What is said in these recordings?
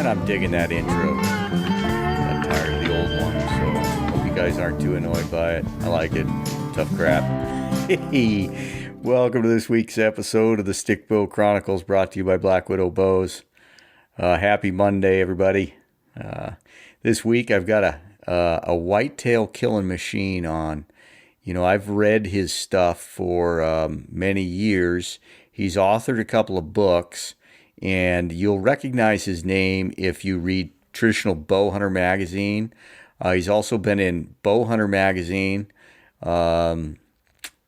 Man, I'm digging that intro. I'm tired of the old one, so hope you guys aren't too annoyed by it. I like it. Tough crap. Hey, welcome to this week's episode of the Stickbill Chronicles, brought to you by Blackwidow Bows. Happy Monday, everybody. This week I've got a whitetail killing machine on. You know, I've read his stuff for many years. He's authored a couple of books, and you'll recognize his name if you read Traditional Bowhunter Magazine. He's also been in Bowhunter Magazine.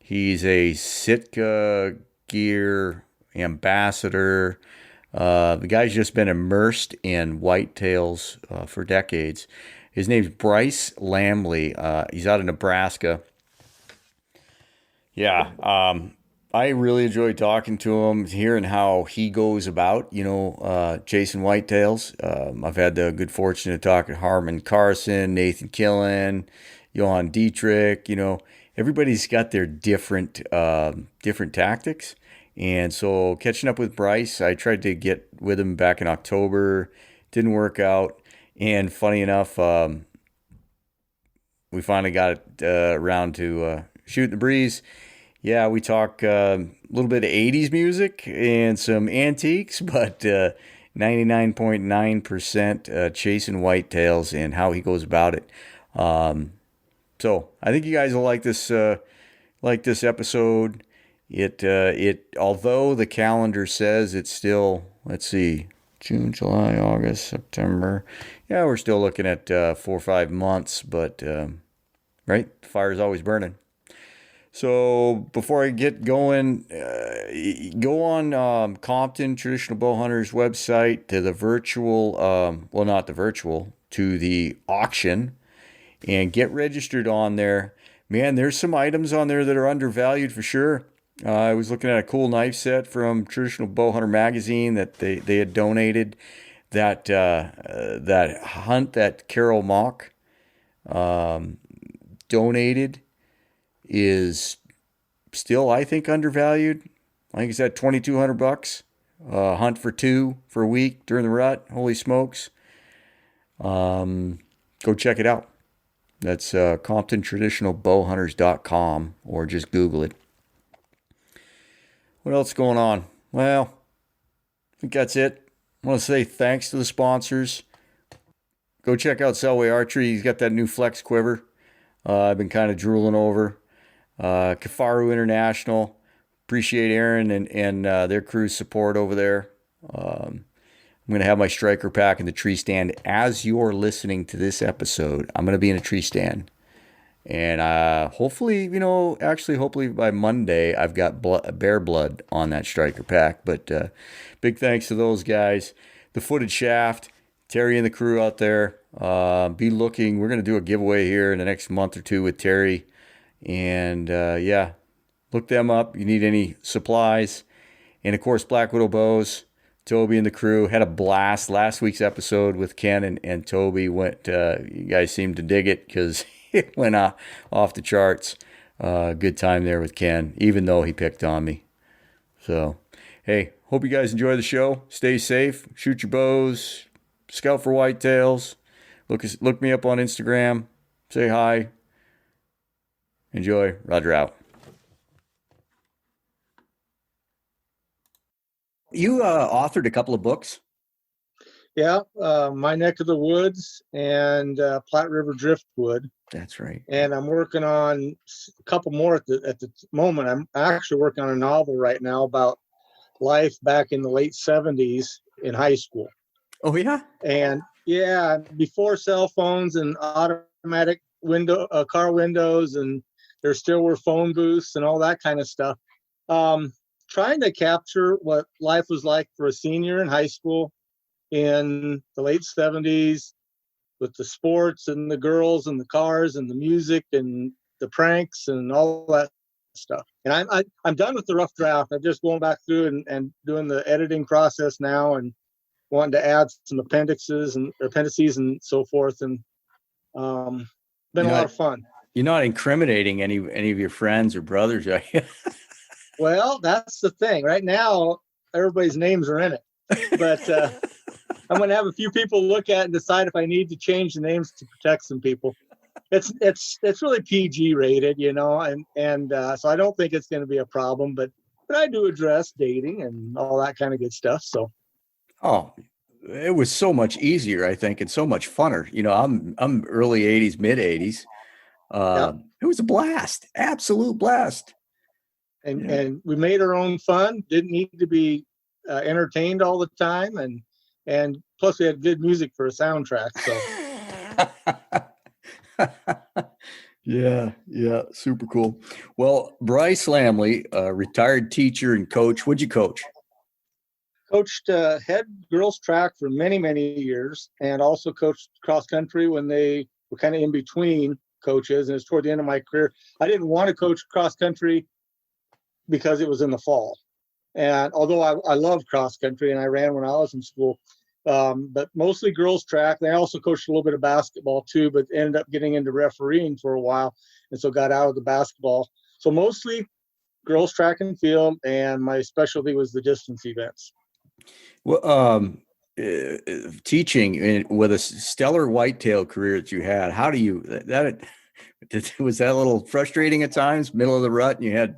He's a Sitka gear ambassador. The guy's just been immersed in whitetails for decades. His name's Bryce Lambley. He's out of Nebraska. Yeah, I really enjoy talking to him, hearing how he goes about, chasing whitetails. I've had the good fortune to talk to Harmon Carson, Nathan Killen, Johan Dietrich. Everybody's got their different tactics. And so catching up with Bryce, I tried to get with him back in October. Didn't work out. And funny enough, we finally got it around to shooting the breeze. Yeah, we talk a little bit of 80s music and some antiques, but 99.9% chasing whitetails and how he goes about it. So I think you guys will like this episode. It although the calendar says it's still, let's see, June, July, August, September. Yeah, we're still looking at 4 or 5 months, but right, the fire's always burning. So before I get going, go on Compton Traditional Bowhunters website to the virtual, not the virtual, to the auction, and get registered on there. Man, there's some items on there that are undervalued for sure. I was looking at a cool knife set from Traditional Bowhunter Magazine that they had donated. That hunt that Carol Mock donated is still, I think, undervalued. I think it's at $2,200. Hunt for two for a week during the rut. Holy smokes. Go check it out. That's ComptonTradtionalBowhunters.com, or just Google it. What else is going on? Well, I think that's it. I want to say thanks to the sponsors. Go check out Selway Archery. He's got that new flex quiver I've been kind of drooling over. Kifaru International. Appreciate Aaron and their crew's support over there. I'm going to have my striker pack in the tree stand as you're listening to this episode. I'm going to be in a tree stand. And hopefully by Monday, I've got bear blood on that striker pack. But big thanks to those guys. The Footed Shaft, Terry and the crew out there. Be looking. We're going to do a giveaway here in the next month or two with Terry. And look them up. You need any supplies. And of course, Blackwidow Bows, Toby and the crew had a blast. Last week's episode with Ken and Toby went, you guys seemed to dig it because it went off the charts. Good time there with Ken, even though he picked on me. So, hey, hope you guys enjoy the show. Stay safe. Shoot your bows. Scout for whitetails. Look me up on Instagram. Say hi. Enjoy. Roger out. You authored a couple of books. Yeah, My Neck of the Woods and Platte River Driftwood. That's right. And I'm working on a couple more at the moment. I'm actually working on a novel right now about life back in the late 70s in high school. Oh, yeah? And, yeah, before cell phones and automatic car windows, and there still were phone booths and all that kind of stuff. Trying to capture what life was like for a senior in high school in the late 70s, with the sports and the girls and the cars and the music and the pranks and all that stuff. And I'm done with the rough draft. I'm just going back through and doing the editing process now, and wanting to add some appendices and so forth. And been a lot of fun. You're not incriminating any of your friends or brothers, are you? Well, that's the thing. Right now, everybody's names are in it. But I'm going to have a few people look at it and decide if I need to change the names to protect some people. It's really PG rated, and so I don't think it's going to be a problem. But I do address dating and all that kind of good stuff. So, Oh, it was so much easier, I think, and so much funner. I'm early '80s, mid '80s. yeah, It was a blast, absolute blast. and Yeah. and we made our own fun. Didn't need to be entertained all the time, and plus we had good music for a soundtrack. So. Yeah, super cool. Well, Bryce Lambley, retired teacher and coach. What'd you coach? Coached head girls track for many, many years, and also coached cross country when they were kind of in between coaches. And it's toward the end of my career. I didn't want to coach cross country because it was in the fall. And although I love cross country and I ran when I was in school, but mostly girls track. They also coached a little bit of basketball too, but ended up getting into refereeing for a while. And so got out of the basketball. So mostly girls track and field. And my specialty was the distance events. Well, teaching with a stellar whitetail career that you had, how do you that was that a little frustrating at times, middle of the rut, and you had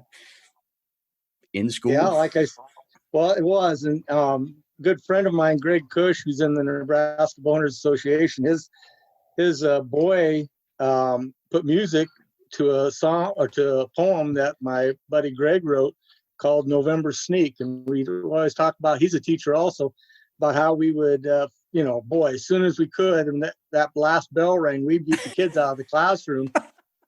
in school? Yeah, well, it was, and good friend of mine, Greg Cush, who's in the Nebraska Bowhunters Association. His boy put music to a song or to a poem that my buddy Greg wrote called November Sneak, and we always talk about. He's a teacher also, about how we would, boy, as soon as we could, and that last bell rang, we'd get the kids out of the classroom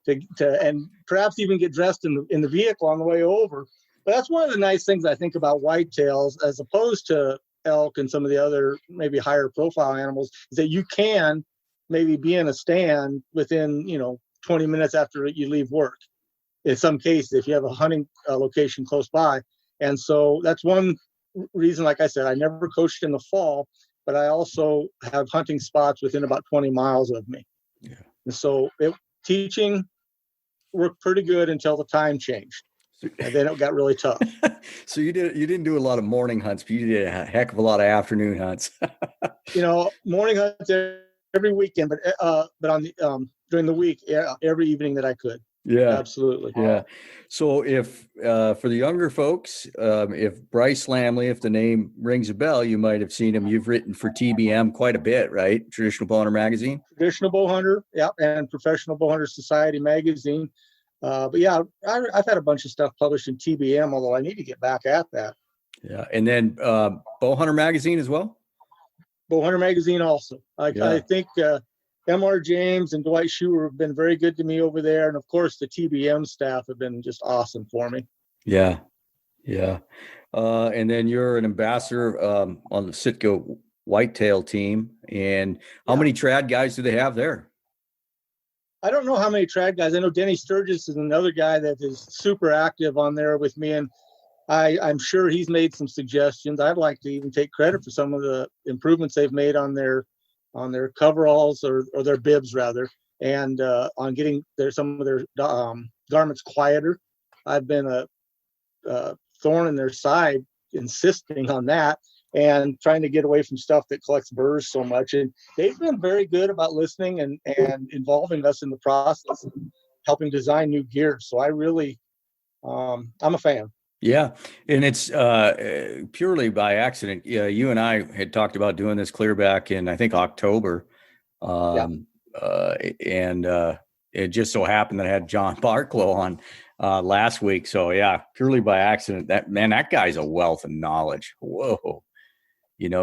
to and perhaps even get dressed in the vehicle on the way over. But that's one of the nice things I think about whitetails, as opposed to elk and some of the other maybe higher profile animals, is that you can maybe be in a stand within 20 minutes after you leave work. In some cases, if you have a hunting location close by. And so that's one reason, like I said, I never coached in the fall, but I also have hunting spots within about 20 miles of me. Yeah. And so teaching worked pretty good until the time changed. And then it got really tough. So you didn't do a lot of morning hunts, but you did a heck of a lot of afternoon hunts. Morning hunts every weekend, but on the during the week, every evening that I could. Yeah, absolutely. Yeah. So if for the younger folks, if Bryce Lambley, if the name rings a bell, you might have seen him. You've written for TBM quite a bit, right? Traditional Bowhunter Magazine. Traditional Bowhunter, yeah, and Professional Bowhunter Society magazine. But yeah, I've had a bunch of stuff published in TBM, although I need to get back at that. Yeah, and then Bowhunter Magazine as well. Bowhunter Magazine also. I think M.R. James and Dwight Schuer have been very good to me over there, and of course the TBM staff have been just awesome for me. Yeah. And then you're an ambassador on the Sitka Whitetail team. And how many trad guys do they have there? I don't know how many trad guys. I know Denny Sturgis is another guy that is super active on there with me, and I'm sure he's made some suggestions. I'd like to even take credit for some of the improvements they've made on their coveralls or their bibs rather, and on getting some of their garments quieter. I've been a thorn in their side, insisting on that and trying to get away from stuff that collects burrs so much. And they've been very good about listening and involving us in the process and helping design new gear. So I really, I'm a fan. Yeah. And it's purely by accident. Yeah, you and I had talked about doing this clear back in, I think, October. And it just so happened that I had John Barklow on last week. So yeah, purely by accident. That guy's a wealth of knowledge. Whoa.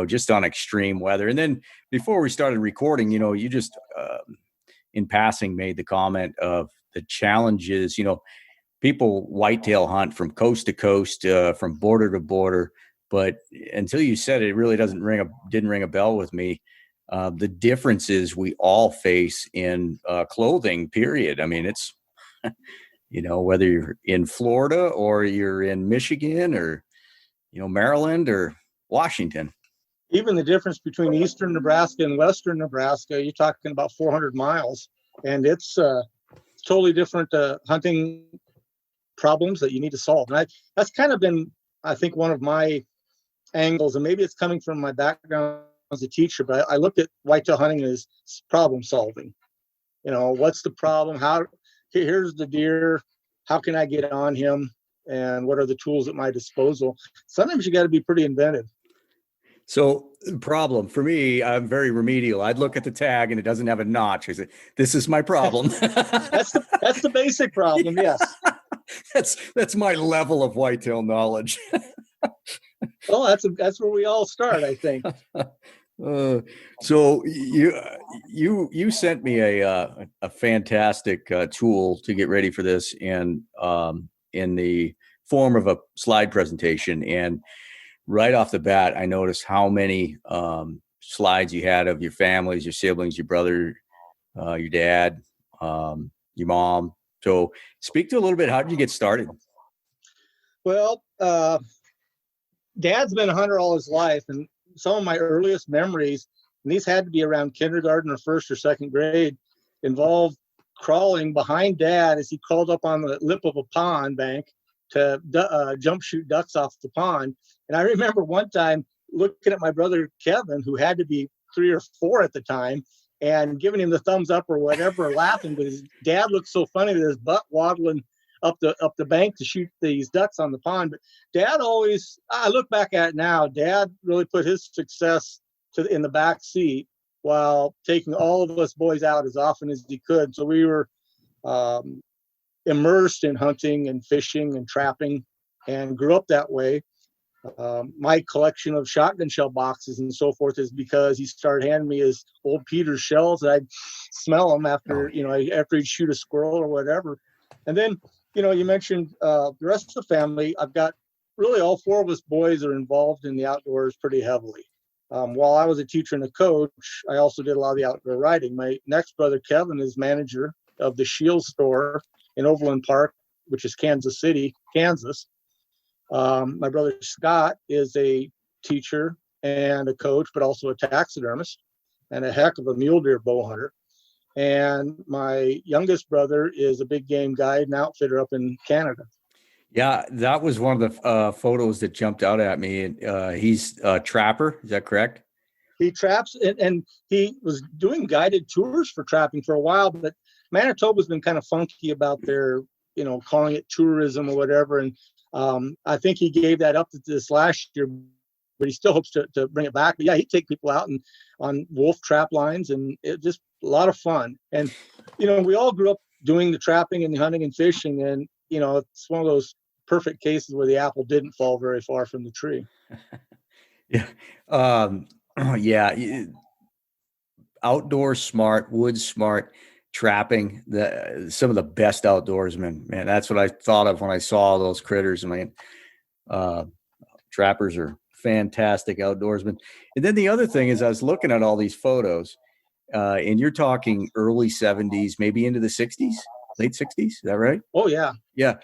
Just on extreme weather. And then before we started recording, you just in passing made the comment of the challenges, people whitetail hunt from coast to coast, from border to border. But until you said it, it really didn't ring a bell with me. The differences we all face in clothing, period. I mean, it's, whether you're in Florida or you're in Michigan or, Maryland or Washington. Even the difference between eastern Nebraska and western Nebraska, you're talking about 400 miles. And it's totally different hunting problems that you need to solve. And that's kind of been, I think, one of my angles, and maybe it's coming from my background was a teacher, but I looked at whitetail hunting as problem solving. What's the problem? Here's the deer. How can I get on him? And what are the tools at my disposal? Sometimes you got to be pretty inventive. So problem for me, I'm very remedial. I'd look at the tag and it doesn't have a notch. I say, this is my problem. That's the basic problem. Yeah. Yes. That's my level of whitetail knowledge. Well, that's where we all start, I think. So you sent me a fantastic tool to get ready for this, and in the form of a slide presentation. And right off the bat, I noticed how many slides you had of your families, your siblings, your brother, your dad, your mom. So speak to a little bit. How did you get started? Well, Dad's been a hunter all his life, and some of my earliest memories, and these had to be around kindergarten or first or second grade, involved crawling behind Dad as he crawled up on the lip of a pond bank to jump shoot ducks off the pond. And I remember one time looking at my brother Kevin, who had to be 3 or 4 at the time, and giving him the thumbs up or whatever, laughing, but his dad looked so funny with his butt waddling up the bank to shoot these ducks on the pond. But Dad always, I look back at it now, Dad really put his success in the back seat while taking all of us boys out as often as he could. So we were immersed in hunting and fishing and trapping, and grew up that way. My collection of shotgun shell boxes and so forth is because he started handing me his old Peter's shells, and I'd smell them after he'd shoot a squirrel or whatever. And then, you mentioned the rest of the family. I've got really all 4 of us boys are involved in the outdoors pretty heavily. While I was a teacher and a coach, I also did a lot of the outdoor riding. My next brother, Kevin, is manager of the Shield store in Overland Park, which is Kansas City, Kansas. My brother Scott is a teacher and a coach, but also a taxidermist and a heck of a mule deer bow hunter. And my youngest brother is a big game guide and outfitter up in Canada. Yeah, that was one of the photos that jumped out at me. He's a trapper. Is that correct? He traps, and he was doing guided tours for trapping for a while, but Manitoba's been kind of funky about their, calling it tourism or whatever. And I think he gave that up this last year, but he still hopes to bring it back. But yeah, he'd take people out and on wolf trap lines, and it just a lot of fun. And, we all grew up doing the trapping and the hunting and fishing. And, it's one of those perfect cases where the apple didn't fall very far from the tree. Yeah. Yeah. Outdoor smart, wood smart, trapping, some of the best outdoorsmen, man. That's what I thought of when I saw those critters. Man, trappers are fantastic outdoorsmen. And then the other thing is I was looking at all these photos, and you're talking early 70s, maybe into the 60s, late 60s. Is that right? Oh, yeah. Yeah.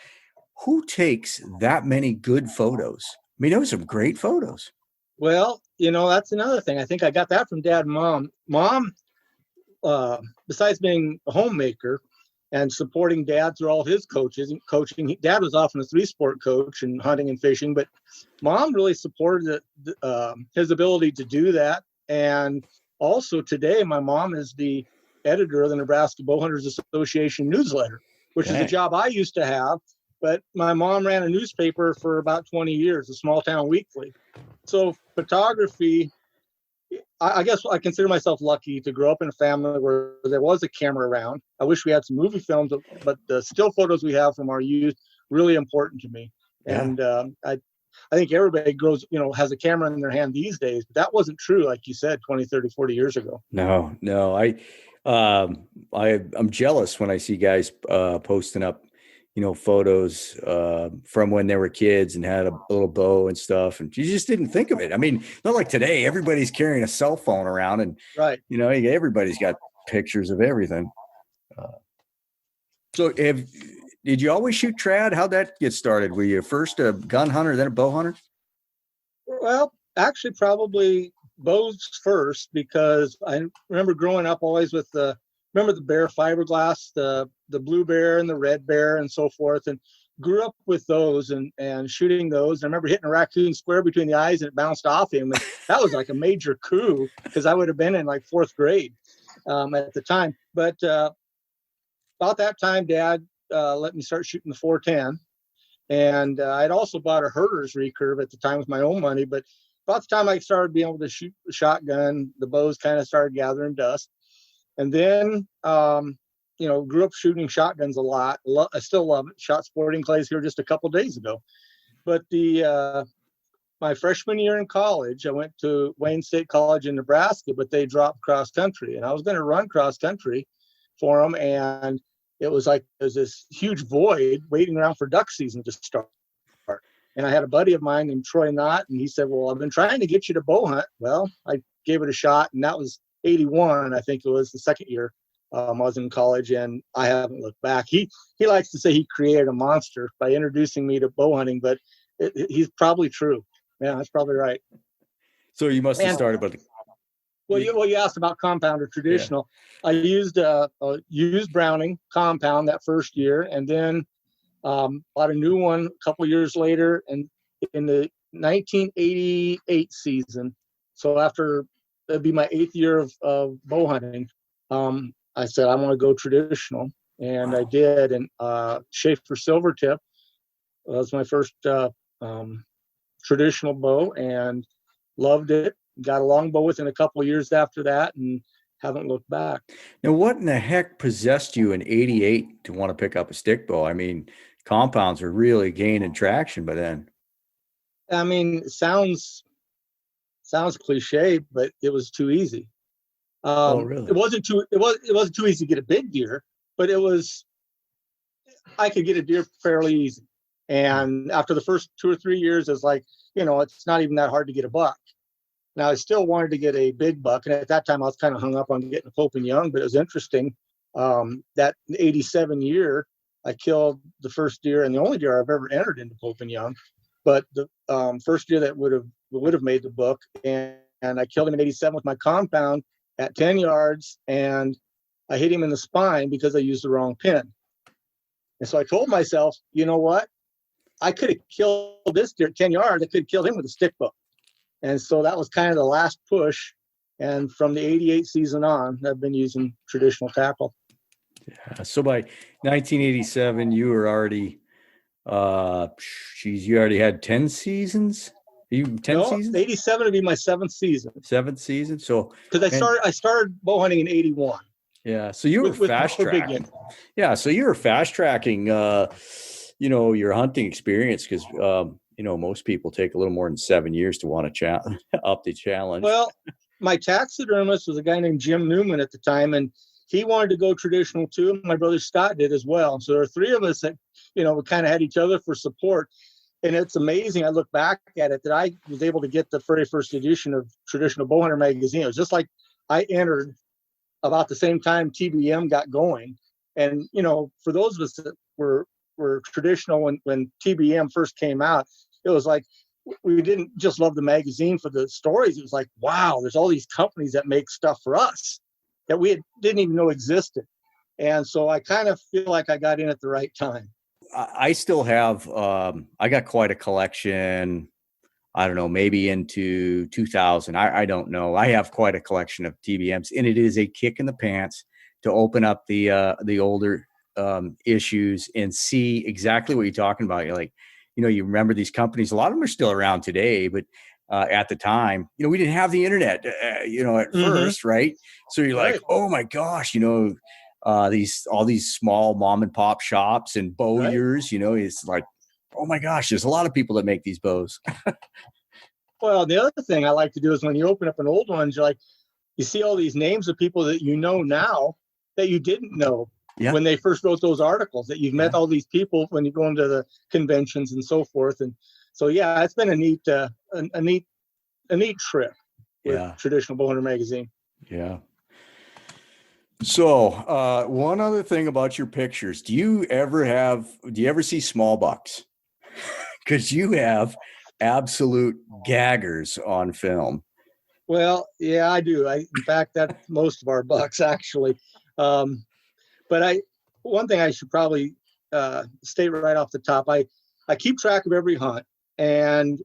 Who takes that many good photos? I mean, those are some great photos. Well, that's another thing. I think I got that from Dad and Mom. Mom, besides being a homemaker and supporting Dad through all his coaching, Dad was often a 3-sport coach in hunting and fishing, but Mom really supported his ability to do that. And also today, my mom is the editor of the Nebraska Bowhunters Association newsletter, which is a job I used to have. But my mom ran a newspaper for about 20 years, a small town weekly. So photography, I guess I consider myself lucky to grow up in a family where there was a camera around. I wish we had some movie films, but the still photos we have from our youth, really important to me. Yeah. And I think everybody grows, has a camera in their hand these days, but that wasn't true, like you said, 20, 30, 40 years ago. No, I'm jealous when I see guys posting up photos from when they were kids and had a little bow and stuff. And you just didn't think of it. I mean, not like today, everybody's carrying a cell phone around and, right. Everybody's got pictures of everything. So did you always shoot trad? How'd that get started? Were you first a gun hunter, then a bow hunter? Well, actually probably bows first, because I remember growing up always with the bear fiberglass, the blue bear and the red bear and so forth. And grew up with those and shooting those. I remember hitting a raccoon square between the eyes and it bounced off him. And that was like a major coup because I would have been in like fourth grade at the time. But about that time, Dad let me start shooting the 410. And I'd also bought a herder's recurve at the time with my own money. But about the time I started being able to shoot the shotgun, the bows kind of started gathering dust. And then, grew up shooting shotguns a lot. I still love it. Shot sporting clays here just a couple days ago. But my freshman year in college, I went to Wayne State College in Nebraska, but they dropped cross country. And I was going to run cross country for them. And it was like there's this huge void waiting around for duck season to start. And I had a buddy of mine named Troy Knott, and he said, well, I've been trying to get you to bow hunt. Well, I gave it a shot, and that was 81, I think it was the second year I was in college, and I haven't looked back. He likes to say he created a monster by introducing me to bow hunting, but he's probably true. Yeah, that's probably right. So you must have started by the... Well, you asked about compound or traditional. Yeah. I used Browning compound that first year, and then bought a new one a couple years later, and in the 1988 season. So after that'd be my 8th year of bow hunting. I said I want to go traditional, and I did. And Schaefer Silvertip was my first traditional bow, and loved it. Got a longbow within a couple of years after that, and haven't looked back. Now, what in the heck possessed you in '88 to want to pick up a stick bow? I mean, compounds are really gaining traction by then. I mean, it sounds cliche, but it was too easy. Really? It wasn't too easy to get a big deer, but I could get a deer fairly easy. And after the first 2 or 3 years, it's like, it's not even that hard to get a buck. Now, I still wanted to get a big buck, and at that time I was kind of hung up on getting a Pope and Young, but it was interesting. That 87 year, I killed the first deer and the only deer I've ever entered into Pope and Young, but the first deer that would have made the book, and I killed him in 87 with my compound at 10 yards, and I hit him in the spine because I used the wrong pin. And so I told myself, you know what? I could have killed this deer at 10 yards. I could have killed him with a stick bow. And so that was kind of the last push. And from the 88 season on, I've been using traditional tackle. Yeah. So by 1987, you were already, you already had 10 seasons? Are you 10 seasons? 87 would be my 7th season. 7th season? So because I started bow hunting in 81. Yeah. So you were fast tracking. Yeah. So you were fast tracking, your hunting experience, because most people take a little more than 7 years to want to up the challenge. Well, my taxidermist was a guy named Jim Newman at the time, and he wanted to go traditional too. My brother Scott did as well. So there are 3 of us that, we kind of had each other for support. And it's amazing. I look back at it that I was able to get the very first edition of Traditional Bowhunter Magazine. It was just like I entered about the same time TBM got going. And, for those of us that were traditional when TBM first came out, it was like we didn't just love the magazine for the stories. It was like, wow, there's all these companies that make stuff for us that we didn't even know existed. And so I kind of feel like I got in at the right time. I still have, I got quite a collection. I don't know, maybe into 2000. I don't know. I have quite a collection of TBMs, and it is a kick in the pants to open up the older issues and see exactly what you're talking about. You're like, you remember these companies, a lot of them are still around today, but at the time, we didn't have the internet, at first, right? So you're like, oh my gosh, all these small mom and pop shops and bowyers, it's like, oh my gosh, there's a lot of people that make these bows. Well, the other thing I like to do is when you open up an old one, you see all these names of people that now that you didn't know when they first wrote those articles, that you've met all these people when you go into the conventions and so forth. And so, it's been a neat trip with Traditional Bowhunter Magazine. Yeah. So, one other thing about your pictures, do you ever see small bucks? Because you have absolute gaggers on film. Well, yeah, I do. In fact, that's most of our bucks actually. But one thing I should probably state right off the top. I keep track of every hunt, and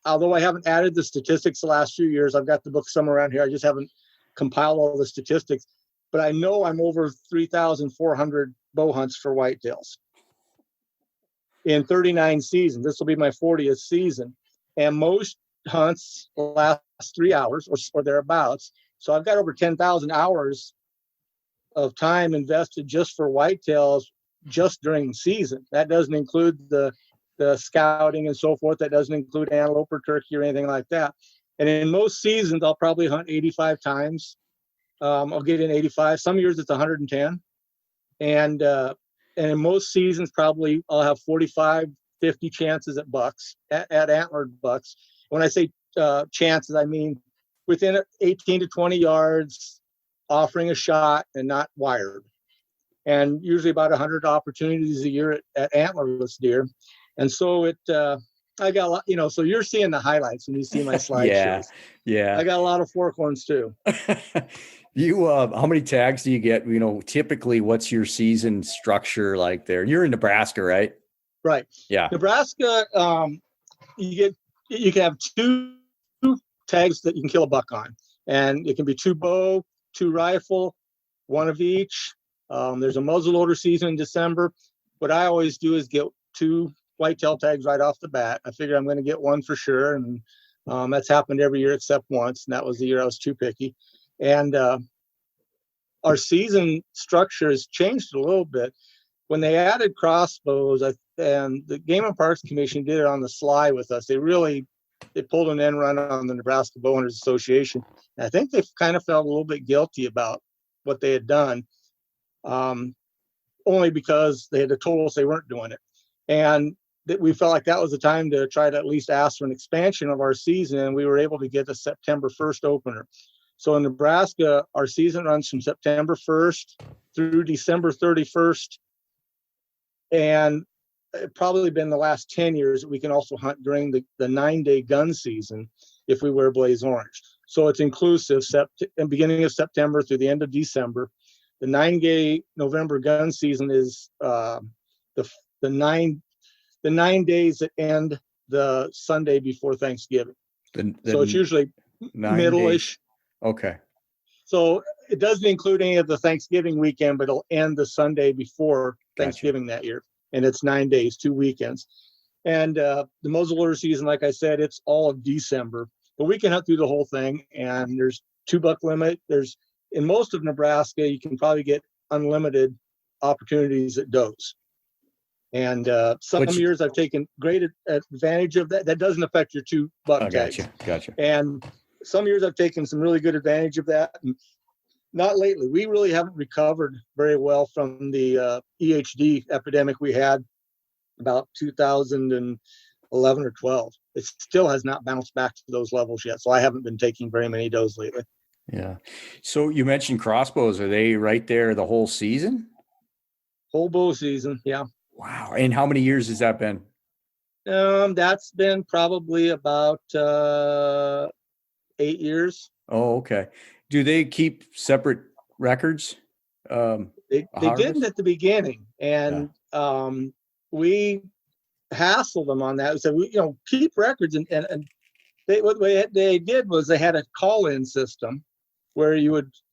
although I haven't added the statistics the last few years, I've got the book somewhere around here. I just haven't compiled all the statistics, but I know I'm over 3,400 bow hunts for whitetails in 39 seasons. This will be my 40th season, and most hunts last 3 hours or thereabouts. So I've got over 10,000 hours of time invested just for whitetails just during the season. That doesn't include the scouting and so forth. That doesn't include antelope or turkey or anything like that. And in most seasons, I'll probably hunt 85 times. I'll get in 85. Some years it's 110. And in most seasons, probably I'll have 45, 50 chances at bucks, at antlered bucks. When I say chances, I mean within 18 to 20 yards, offering a shot and not wired. And usually about 100 opportunities a year at antlerless deer. And so I got a lot, so you're seeing the highlights when you see my slideshows. Yeah. I got a lot of fork horns too. You, how many tags do you get? Typically what's your season structure like there? You're in Nebraska, right? Right. Yeah. Nebraska, you can have 2 tags that you can kill a buck on, and it can be 2 bow, 2 rifle, 1 of each. There's a muzzleloader season in December. What I always do is get 2 whitetail tags right off the bat. I figure I'm going to get 1 for sure, and that's happened every year except once, and that was the year I was too picky. And our season structure has changed a little bit. When they added crossbows, and the Game and Parks Commission did it on the sly with us. They pulled an end run on the Nebraska Bowhunters Association. And I think they kind of felt a little bit guilty about what they had done, only because they had told us they weren't doing it. And that we felt like that was the time to try to at least ask for an expansion of our season, and we were able to get a September 1st opener. So in Nebraska, our season runs from September 1st through December 31st. And it's probably been the last 10 years that we can also hunt during the 9-day gun season if we wear blaze orange. So it's inclusive beginning of September through the end of December. The 9-day November gun season is the 9 days that end the Sunday before Thanksgiving. So it's usually middle-ish. Okay. So it doesn't include any of the Thanksgiving weekend, but it'll end the Sunday before Thanksgiving that year. And it's 9 days, 2 weekends. And the muzzleloader season, like I said, it's all of December. But we can hunt through the whole thing. And there's 2 buck limit. In most of Nebraska, you can probably get unlimited opportunities at does. And some years I've taken great advantage of that. That doesn't affect your 2 buck tags. Gotcha. And some years I've taken some really good advantage of that. And not lately. We really haven't recovered very well from the EHD epidemic we had about 2011 or 12. It still has not bounced back to those levels yet. So I haven't been taking very many does lately. Yeah. So you mentioned crossbows. Are they right there the whole season? Whole bow season. Yeah. Wow. And how many years has that been? That's been probably about 8 years. Oh, okay. Do they keep separate records? They didn't at the beginning, and we hassled them on that. So we, keep records, and what they did was they had a call-in system where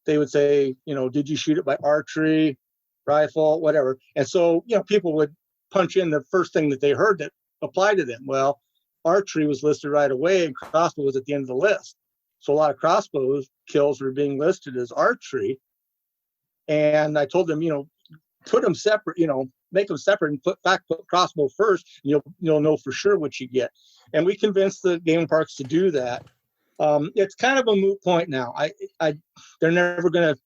they would say, did you shoot it by archery, rifle, whatever, and so people would punch in the first thing that they heard that applied to them. Well, archery was listed right away, and crossbow was at the end of the list. So a lot of crossbow kills were being listed as archery. And I told them, put them separate, make them separate and put crossbow first. And you'll know for sure what you get. And we convinced the game and parks to do that. It's kind of a moot point now. They're never gonna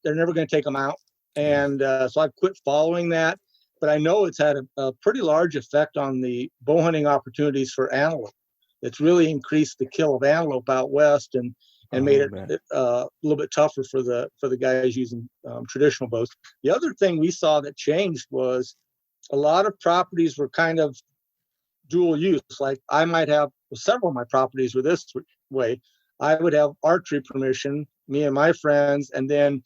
take them out. And so I've quit following that. But I know it's had a pretty large effect on the bow hunting opportunities for antelope. It's really increased the kill of antelope out west and made it a little bit tougher for the guys using traditional bows. The other thing we saw that changed was a lot of properties were kind of dual use. Like I might have several of my properties were this way. I would have archery permission, me and my friends, and then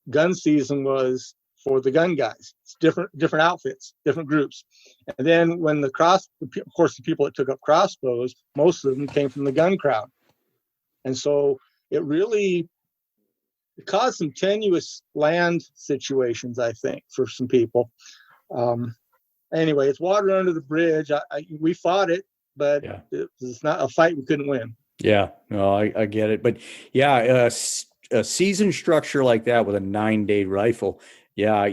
gun season was for the gun guys. different outfits, different groups. And then when of course, the people that took up crossbows, most of them came from the gun crowd. And so it really caused some tenuous land situations, I think, for some people. Anyway, it's water under the bridge. We fought it, but Yeah. it's not a fight we couldn't win. Yeah, no, I get it. But yeah, a season structure like that with a 9-day rifle. Yeah, I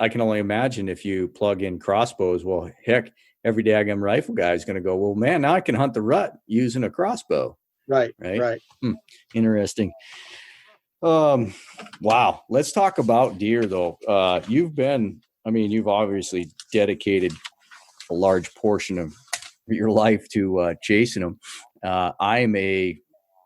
can only imagine if you plug in crossbows. Well, heck, every daggum rifle guy is going to go, well, man, now I can hunt the rut using a crossbow. Right. Interesting. Wow. Let's talk about deer though. You've obviously dedicated a large portion of your life to chasing them. I'm a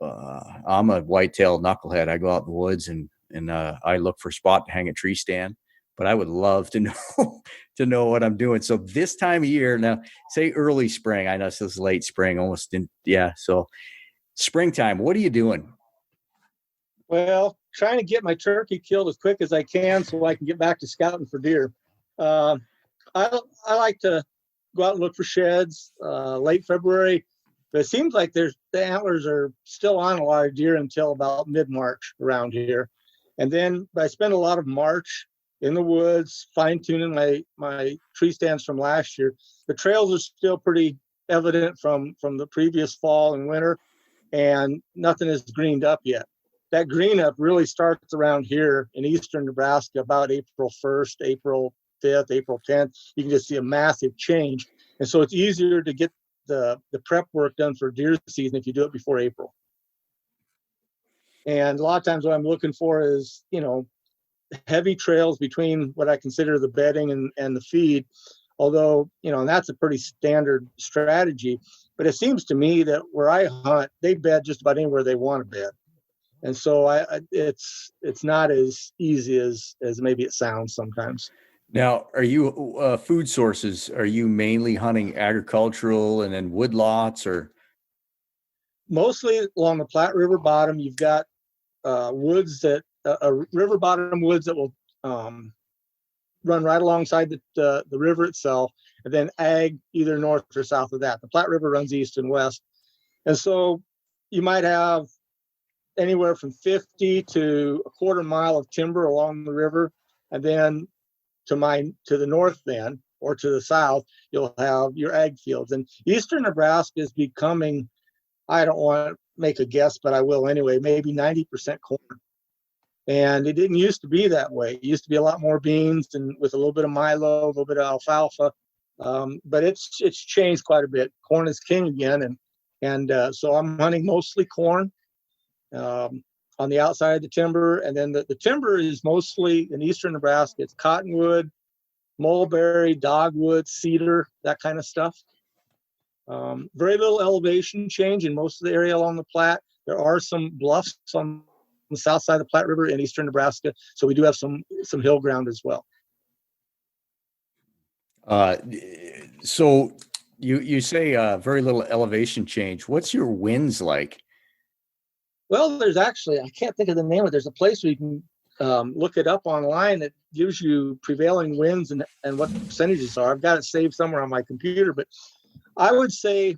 whitetail knucklehead. I go out in the woods and I look for a spot to hang a tree stand, but I would love to know what I'm doing. So this time of year now, say early spring, I know this is late spring, so springtime, what are you doing? Well, trying to get my turkey killed as quick as I can so I can get back to scouting for deer. I like to go out and look for sheds late February, but it seems like the antlers are still on a lot of deer until about mid-March around here. And then I spend a lot of March in the woods fine-tuning my tree stands from last year. The trails are still pretty evident from the previous fall and winter, and nothing is greened up yet. That green up really starts around here in eastern Nebraska about April 1st, April 5th, April 10th. You can just see a massive change. And so it's easier to get the prep work done for deer season if you do it before April. And a lot of times what I'm looking for is, heavy trails between what I consider the bedding and the feed. Although, and that's a pretty standard strategy. But it seems to me that where I hunt, they bed just about anywhere they want to bed. And so it's not as easy as maybe it sounds sometimes. Now, are you food sources? Are you mainly hunting agricultural and then woodlots, or? Mostly along the Platte River bottom, you've got woods river bottom woods that will run right alongside the river itself, and then ag either north or south of that. The Platte River runs east and west. And so you might have anywhere from 50 to a quarter mile of timber along the river. And then to the north then, or to the south, you'll have your ag fields. And eastern Nebraska is becoming, I don't want to make a guess, but I will anyway, maybe 90% corn. And it didn't used to be that way. It used to be a lot more beans and with a little bit of milo, a little bit of alfalfa. But it's changed quite a bit. Corn is king again. And so I'm hunting mostly corn on the outside of the timber. And then the timber is mostly in eastern Nebraska. It's cottonwood, mulberry, dogwood, cedar, that kind of stuff. Very little elevation change in most of the area along the Platte. There are some bluffs on the south side of the Platte River in eastern Nebraska. So we do have some hill ground as well. So you say very little elevation change. What's your winds like? Well, there's actually, I can't think of the name of it. There's a place where you can look it up online that gives you prevailing winds and what the percentages are. I've got it saved somewhere on my computer, but I would say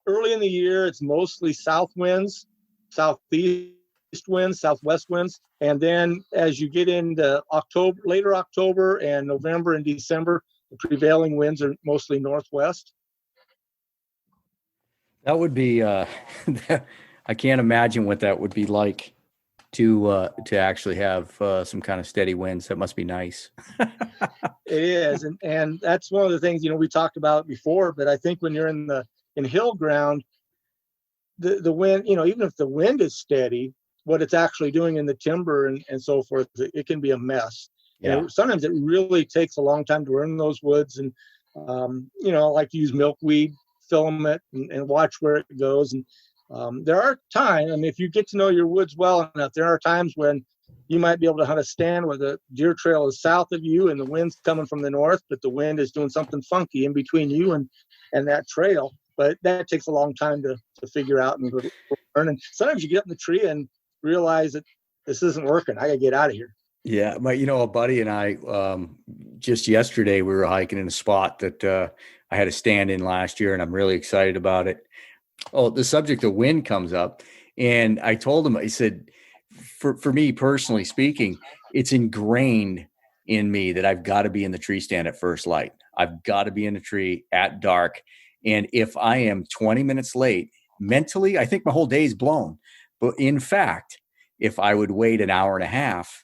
early in the year, it's mostly south winds, southeast winds, southwest winds. And then as you get into later October and November and December, the prevailing winds are mostly northwest. That would be, I can't imagine what that would be like to actually have some kind of steady winds. That must be nice. It is. And that's one of the things, we talked about before, but I think when you're in hill ground, the wind, even if the wind is steady, what it's actually doing in the timber and so forth, it can be a mess. Yeah. And sometimes it really takes a long time to run in those woods. And, I like to use milkweed, film it and watch where it goes. And there are times, if you get to know your woods well enough, there are times when you might be able to hunt a stand where the deer trail is south of you and the wind's coming from the north, but the wind is doing something funky in between you and that trail. But that takes a long time to figure out and learn. And sometimes you get up in the tree and realize that this isn't working. I got to get out of here. Yeah, a buddy and I, just yesterday we were hiking in a spot that I had a stand in last year, and I'm really excited about it. Oh, the subject of wind comes up, and I told him, I said, for me personally speaking, it's ingrained in me that I've got to be in the tree stand at first light. I've got to be in the tree at dark, and if I am 20 minutes late, mentally, I think my whole day is blown. But in fact, if I would wait an hour and a half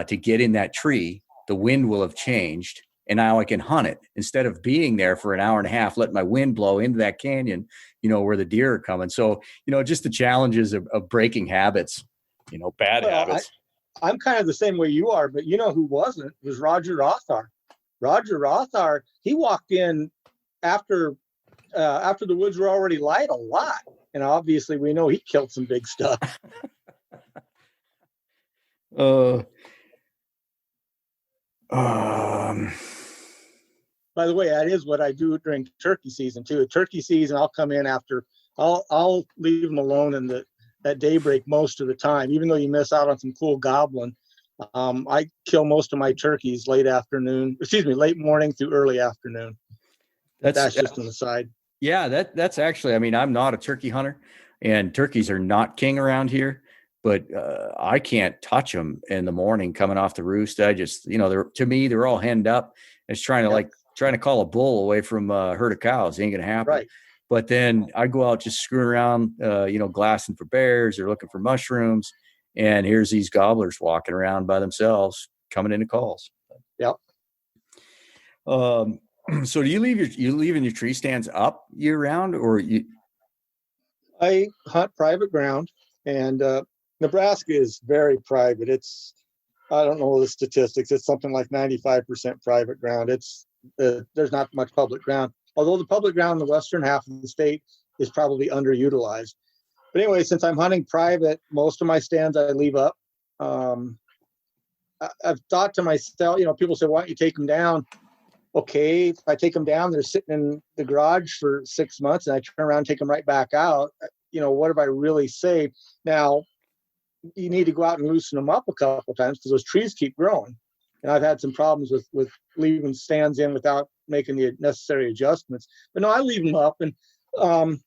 to get in that tree, the wind will have changed. And now I can hunt it instead of being there for an hour and a half, letting my wind blow into that canyon, where the deer are coming. So, just the challenges of breaking habits, bad Well, habits. I'm kind of the same way you are, but you know who wasn't? It was Roger Rothar. Roger Rothar, he walked in after the woods were already light a lot. And obviously we know he killed some big stuff. Uh, By the way, that is what I do during turkey season too. Turkey season, I'll come in after, I'll leave them alone in that daybreak most of the time, even though you miss out on some cool gobbling. I kill most of my turkeys late morning through early afternoon. That's just an aside. Yeah, that's actually, I'm not a turkey hunter, and turkeys are not king around here, but I can't touch them in the morning coming off the roost. I just, they're all henned up. It's trying to call a bull away from a herd of cows. It ain't gonna happen. Right. But then I go out just screwing around, glassing for bears or looking for mushrooms, and here's these gobblers walking around by themselves coming into calls. Yep. So do you leaving your tree stands up year round, or you? I hunt private ground, and Nebraska is very private. I don't know the statistics. It's something like 95% private ground. There's not much public ground, although the public ground in the western half of the state is probably underutilized. But anyway, since I'm hunting private, most of my stands I leave up. I've thought to myself, people say, why don't you take them down? Okay, if I take them down, they're sitting in the garage for 6 months, and I turn around and take them right back out. What have I really saved? Now, you need to go out and loosen them up a couple of times because those trees keep growing. And I've had some problems with leaving stands in without making the necessary adjustments. But no, I leave them up, and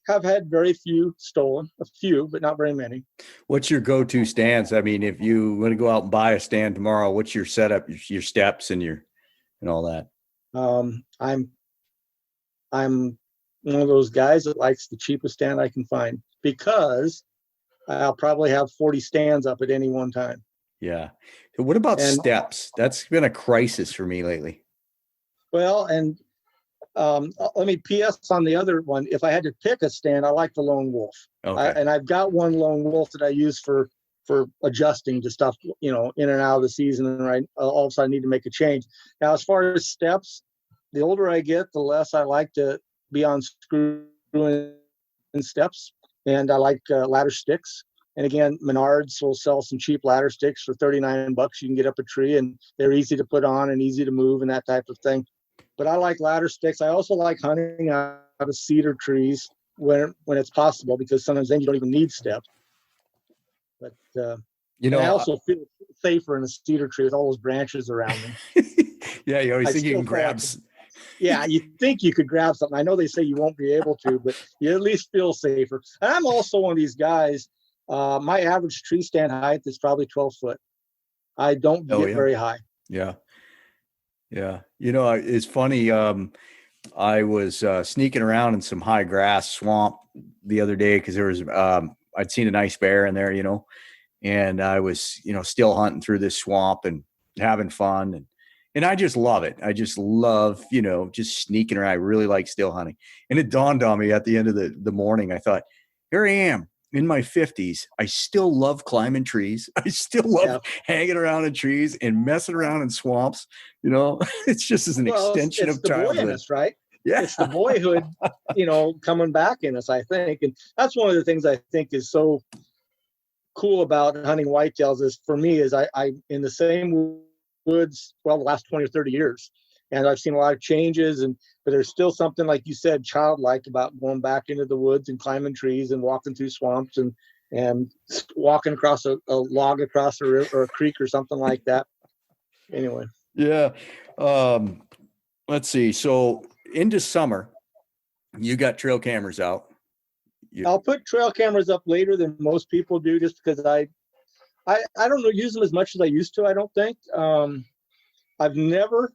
have had very few stolen, a few, but not very many. What's your go-to stands? If you want to go out and buy a stand tomorrow, what's your setup, your steps and all that? I'm one of those guys that likes the cheapest stand I can find, because I'll probably have 40 stands up at any one time. Yeah. So what about steps? That's been a crisis for me lately. Well, and let me PS on the other one. If I had to pick a stand, I like the Lone Wolf. Okay. And I've got one Lone Wolf that I use for adjusting to stuff, in and out of the season. And all of a sudden I need to make a change. Now, as far as steps, the older I get, the less I like to be on screw-in steps. And I like ladder sticks. And again, Menards will sell some cheap ladder sticks for $39. You can get up a tree, and they're easy to put on and easy to move and that type of thing. But I like ladder sticks. I also like hunting out of cedar trees when it's possible, because sometimes then you don't even need steps. But I also feel safer in a cedar tree with all those branches around me. Yeah, you always think you can grab. Yeah, you think you could grab something. I know they say you won't be able to, but you at least feel safer. And I'm also one of these guys. My average tree stand height is probably 12 foot. I don't get very high. Yeah. Yeah. It's funny. I was sneaking around in some high grass swamp the other day because there was, I'd seen a nice bear in there, and I was, still hunting through this swamp and having fun. And I just love it. I just love, just sneaking around. I really like still hunting. And it dawned on me at the end of the morning. I thought, here I am in my 50s. I still love climbing trees. I still love hanging around in trees and messing around in swamps. It's just as an extension of childhood. Boy in us, right? Yeah. It's the boyhood, coming back in us, I think. And that's one of the things I think is so cool about hunting whitetails is, for me, is I in the same woods, the last 20 or 30 years. And I've seen a lot of changes, but there's still something, like you said, childlike about going back into the woods and climbing trees and walking through swamps. And and walking across a log across a river or a creek or something like that. Anyway. Yeah. Let's see. So into summer, you got trail cameras out. I'll put trail cameras up later than most people do, just because I don't know, use them as much as I used to. I don't think. I've never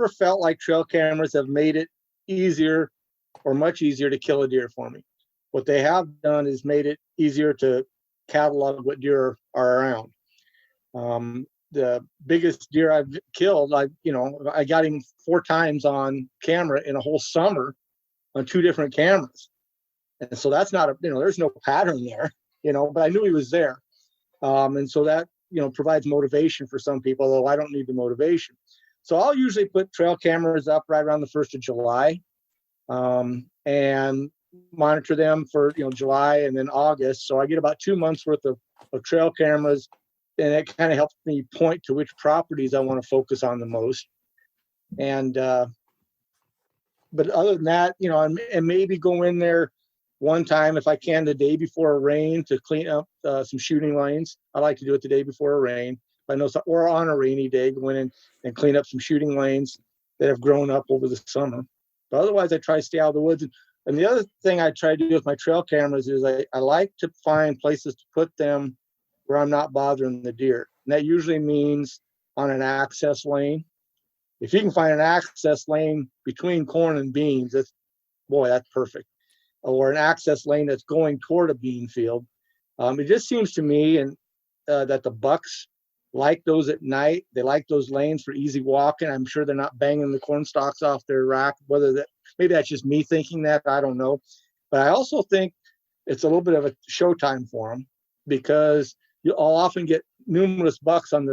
felt like trail cameras have made it easier or much easier to kill a deer for me. What they have done is made it easier to catalog what deer are around. The biggest deer I've killed, I got him 4 times on camera in a whole summer on 2 different cameras. And so that's not there's no pattern there, but I knew he was there. And so that, provides motivation for some people, although I don't need the motivation. So I'll usually put trail cameras up right around the 1st of July, and monitor them for, July and then August. So I get about 2 months worth of trail cameras, and it kind of helps me point to which properties I want to focus on the most. And, but other than that, and maybe go in there one time if I can the day before a rain to clean up some shooting lanes. I like to do it the day before a rain. If I know, or on a rainy day, go in and clean up some shooting lanes that have grown up over the summer. But otherwise, I try to stay out of the woods. And the other thing I try to do with my trail cameras is I like to find places to put them where I'm not bothering the deer. And that usually means on an access lane. If you can find an access lane between corn and beans, that's perfect. Or an access lane that's going toward a bean field. It just seems to me that the bucks like those at night. They like those lanes for easy walking. I'm sure they're not banging the corn stalks off their rack. Maybe that's just me thinking that, I don't know. But I also think it's a little bit of a showtime for them, because I'll often get numerous bucks on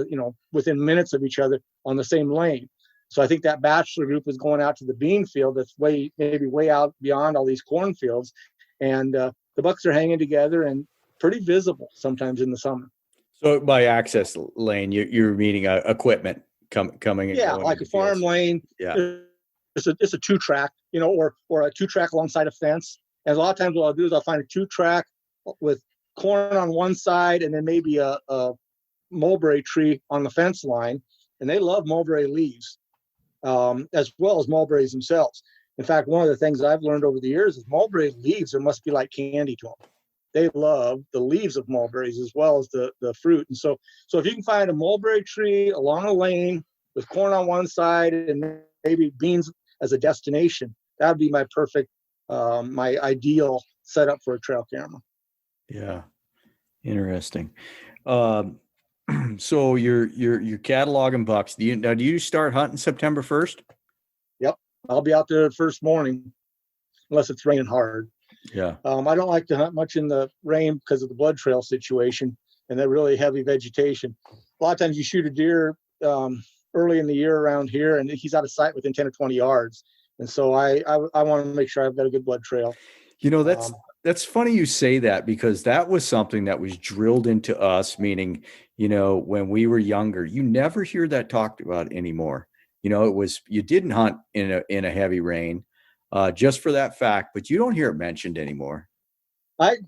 within minutes of each other on the same lane. So I think that bachelor group is going out to the bean field that's maybe way out beyond all these cornfields, and the bucks are hanging together and pretty visible sometimes in the summer. So by access lane, you're meaning equipment coming in. Yeah, like a farm lane. Yeah, it's a 2-track, or a 2-track alongside a fence. And a lot of times what I'll do is I'll find a 2-track with corn on one side and then maybe a mulberry tree on the fence line, and they love mulberry leaves. As well as mulberries themselves. In fact, one of the things I've learned over the years is mulberry leaves, there must be like candy to them. They love the leaves of mulberries as well as the fruit. And so if you can find a mulberry tree along a lane with corn on one side and maybe beans as a destination, that would be my perfect, my ideal setup for a trail camera. Yeah, interesting. So you're cataloging bucks. Do you start hunting September 1st? Yep. I'll be out there the first morning unless it's raining hard. Yeah. I don't like to hunt much in the rain because of the blood trail situation and that really heavy vegetation. A lot of times you shoot a deer early in the year around here and he's out of sight within 10 or 20 yards. And so I want to make sure I've got a good blood trail. That's funny you say that, because that was something that was drilled into us, meaning, when we were younger, you never hear that talked about anymore. It was, you didn't hunt in a heavy rain, just for that fact, but you don't hear it mentioned anymore. I've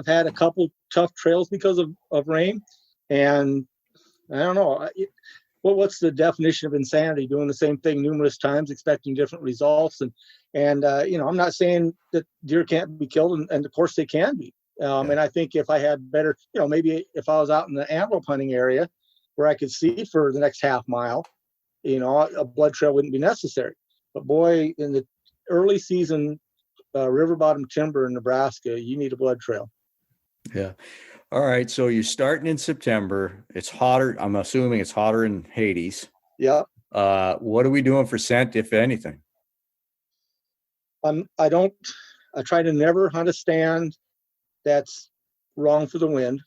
had a couple tough trails because of rain, and I don't know. What's the definition of insanity? Doing the same thing numerous times, expecting different results. And I'm not saying that deer can't be killed, and of course they can be. And I think if I had better, maybe if I was out in the antelope hunting area where I could see for the next half mile, a blood trail wouldn't be necessary. But boy, in the early season river bottom timber in Nebraska, you need a blood trail. Yeah. All right. So you're starting in September. It's hotter. I'm assuming it's hotter in Hades. Yeah. What are we doing for scent, if anything? I try to never hunt a stand that's wrong for the wind.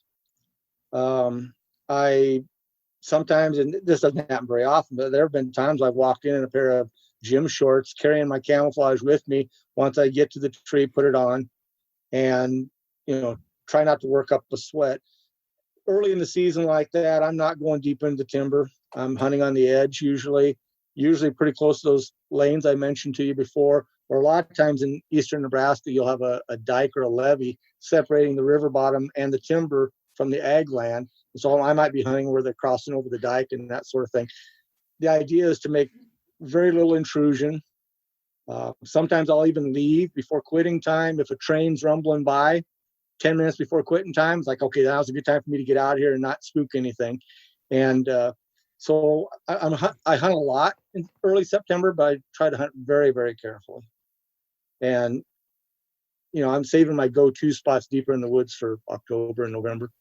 I sometimes, and this doesn't happen very often, but there have been times I've walked in a pair of gym shorts, carrying my camouflage with me. Once I get to the tree, put it on, and try not to work up a sweat. Early in the season like that, I'm not going deep into timber. I'm hunting on the edge usually pretty close to those lanes I mentioned to you before. Or a lot of times in eastern Nebraska, you'll have a dike or a levee separating the river bottom and the timber from the ag land. So I might be hunting where they're crossing over the dike and that sort of thing. The idea is to make very little intrusion. Sometimes I'll even leave before quitting time. If a train's rumbling by 10 minutes before quitting time, it's like, okay, that was a good time for me to get out of here and not spook anything. And so I hunt a lot in early September, but I try to hunt very, very carefully. And, I'm saving my go-to spots deeper in the woods for October and November.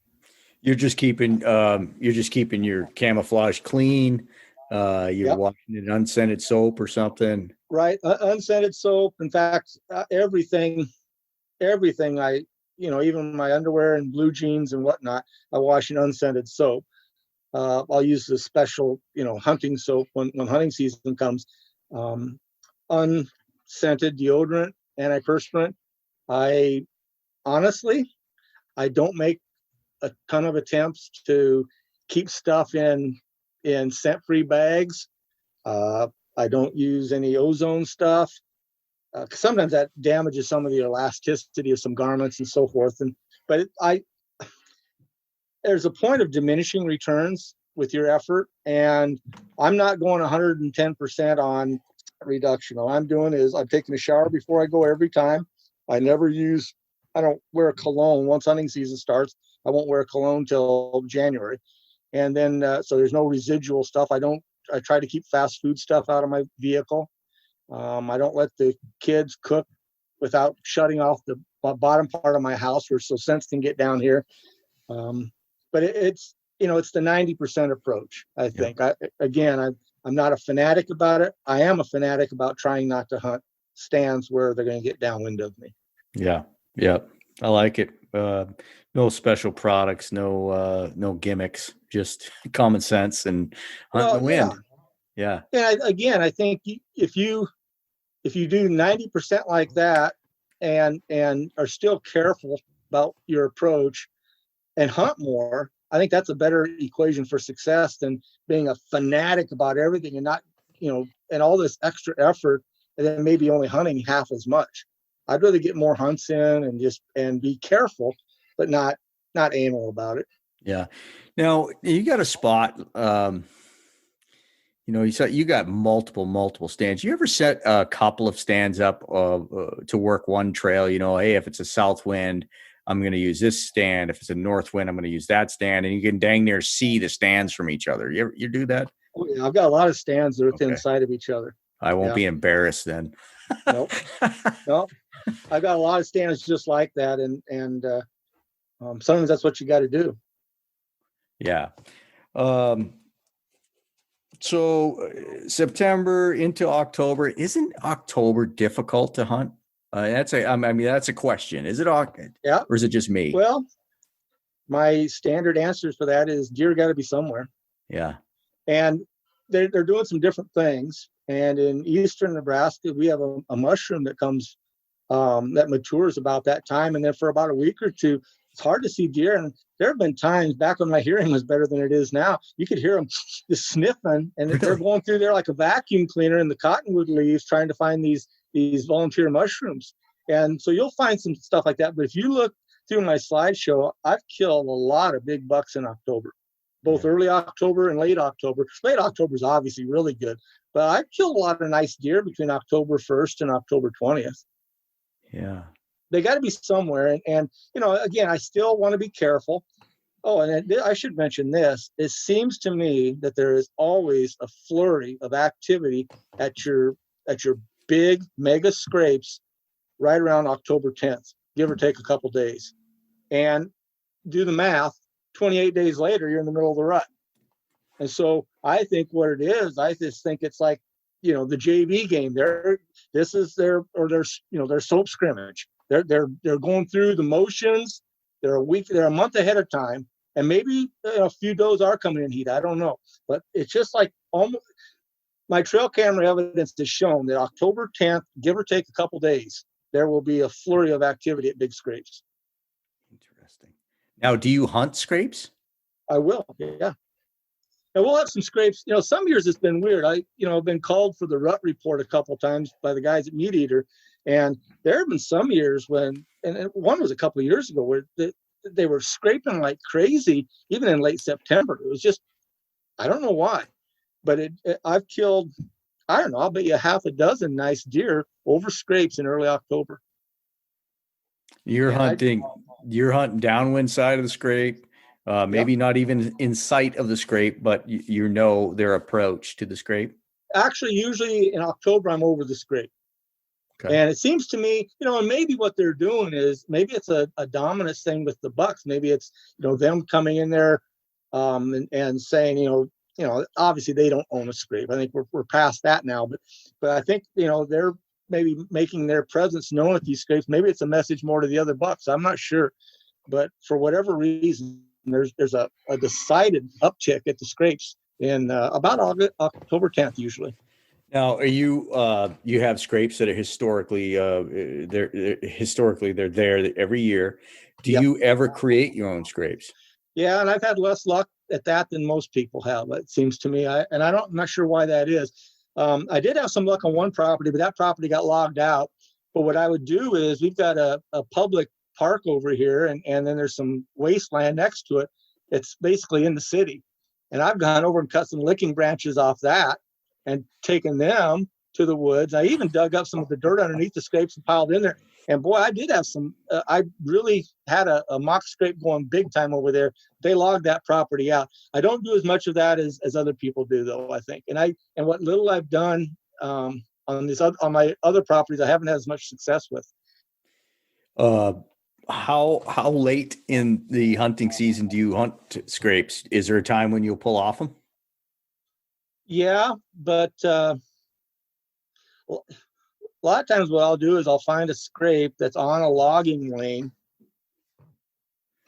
You're just keeping your camouflage clean. You're washing it in unscented soap or something. Right. Unscented soap. In fact, everything I, even my underwear and blue jeans and whatnot, I wash in unscented soap. I'll use the special, hunting soap when hunting season comes. Unscented deodorant, antiperspirant. I don't make a ton of attempts to keep stuff in scent-free bags. I don't use any ozone stuff. Sometimes that damages some of the elasticity of some garments and so forth. But there's a point of diminishing returns with your effort, and I'm not going 110% on reduction. All I'm doing is I'm taking a shower before I go every time. I don't wear a cologne. Once hunting season starts, I won't wear a cologne till January. And then, so there's no residual stuff. I try to keep fast food stuff out of my vehicle. I don't let the kids cook without shutting off the bottom part of my house so scents can get down here. But it's the 90% approach, I think. Yeah. I'm not a fanatic about it. I am a fanatic about trying not to hunt stands where they're going to get downwind of me. Yeah. Yeah. I like it. No special products, no gimmicks, just common sense and hunt the wind. Yeah. And I think if you do 90% like that and are still careful about your approach and hunt more, I think that's a better equation for success than being a fanatic about everything and not, and all this extra effort and then maybe only hunting half as much. I'd rather get more hunts in and be careful, but not anal about it. Yeah. Now you got a spot, you got multiple stands. You ever set a couple of stands up to work one trail? Hey, if it's a south wind, I'm going to use this stand. If it's a north wind, I'm going to use that stand. And you can dang near see the stands from each other. You do that? Oh, yeah. I've got a lot of stands that are within sight of each other. I won't be embarrassed then. Nope. No, I've got a lot of stands just like that. And sometimes that's what you got to do. Yeah. So September into October, isn't October difficult to hunt? That's a question. Is it? Yeah. Or is it just me? Well, my standard answers for that is deer got to be somewhere. Yeah. And they're doing some different things. And in eastern Nebraska, we have a mushroom that comes, that matures about that time. And then for about a week or two, it's hard to see deer. And there have been times back when my hearing was better than it is now, you could hear them just sniffing, and they're going through there like a vacuum cleaner in the cottonwood leaves trying to find these volunteer mushrooms. And so you'll find some stuff like that. But if you look through my slideshow, I've killed a lot of big bucks in October, both early October and late October. Late October is obviously really good, but I've killed a lot of nice deer between October 1st and October 20th. Yeah. They got to be somewhere. And again, I still want to be careful. Oh, and I should mention this. It seems to me that there is always a flurry of activity at your big mega scrapes right around October 10th, give or take a couple days. And do the math, 28 days later, you're in the middle of the rut. And so I think what it is, I just think it's like, the JV game. This is their soap scrimmage. They're going through the motions. They're a month ahead of time, and maybe a few does are coming in heat. I don't know, but it's just like almost. My trail camera evidence has shown that October 10th, give or take a couple days, there will be a flurry of activity at big scrapes. Interesting. Now, do you hunt scrapes? I will. Yeah. And we'll have some scrapes. Some years it's been weird. I've been called for the rut report a couple times by the guys at Meat Eater. And there have been some years when, and one was a couple of years ago, where they were scraping like crazy, even in late September. It was just, I don't know why, but I've killed, I don't know, I'll bet you half a dozen nice deer over scrapes in early October. You're And hunting, you're hunting downwind side of the scrape, yep. maybe not even in sight of the scrape, but you know their approach to the scrape. Actually, usually in October, I'm over the scrape. Okay. And it seems to me, and maybe what they're doing is maybe it's a dominance thing with the bucks. Maybe it's, them coming in there and saying, obviously they don't own a scrape. I think we're past that now, but I think, they're maybe making their presence known at these scrapes. Maybe it's a message more to the other bucks. I'm not sure, but for whatever reason, there's a decided uptick at the scrapes in about October 10th, usually. Now, are you have scrapes that are historically they're there every year. Do Yep. you ever create your own scrapes? Yeah, and I've had less luck at that than most people have. It seems to me. I'm not sure why that is. I did have some luck on one property, but that property got logged out. But what I would do is we've got a public park over here, and then there's some wasteland next to it. It's basically in the city, and I've gone over and cut some licking branches off that and taken them to the woods. I even dug up some of the dirt underneath the scrapes and piled in there. And boy, I did have some. I really had a mock scrape going big time over there. They logged that property out. I don't do as much of that as other people do, though. I think, and what little I've done on my other properties, I haven't had as much success with. How late in the hunting season do you hunt scrapes? Is there a time when you'll pull off them? Yeah, but a lot of times what I'll do is I'll find a scrape that's on a logging lane.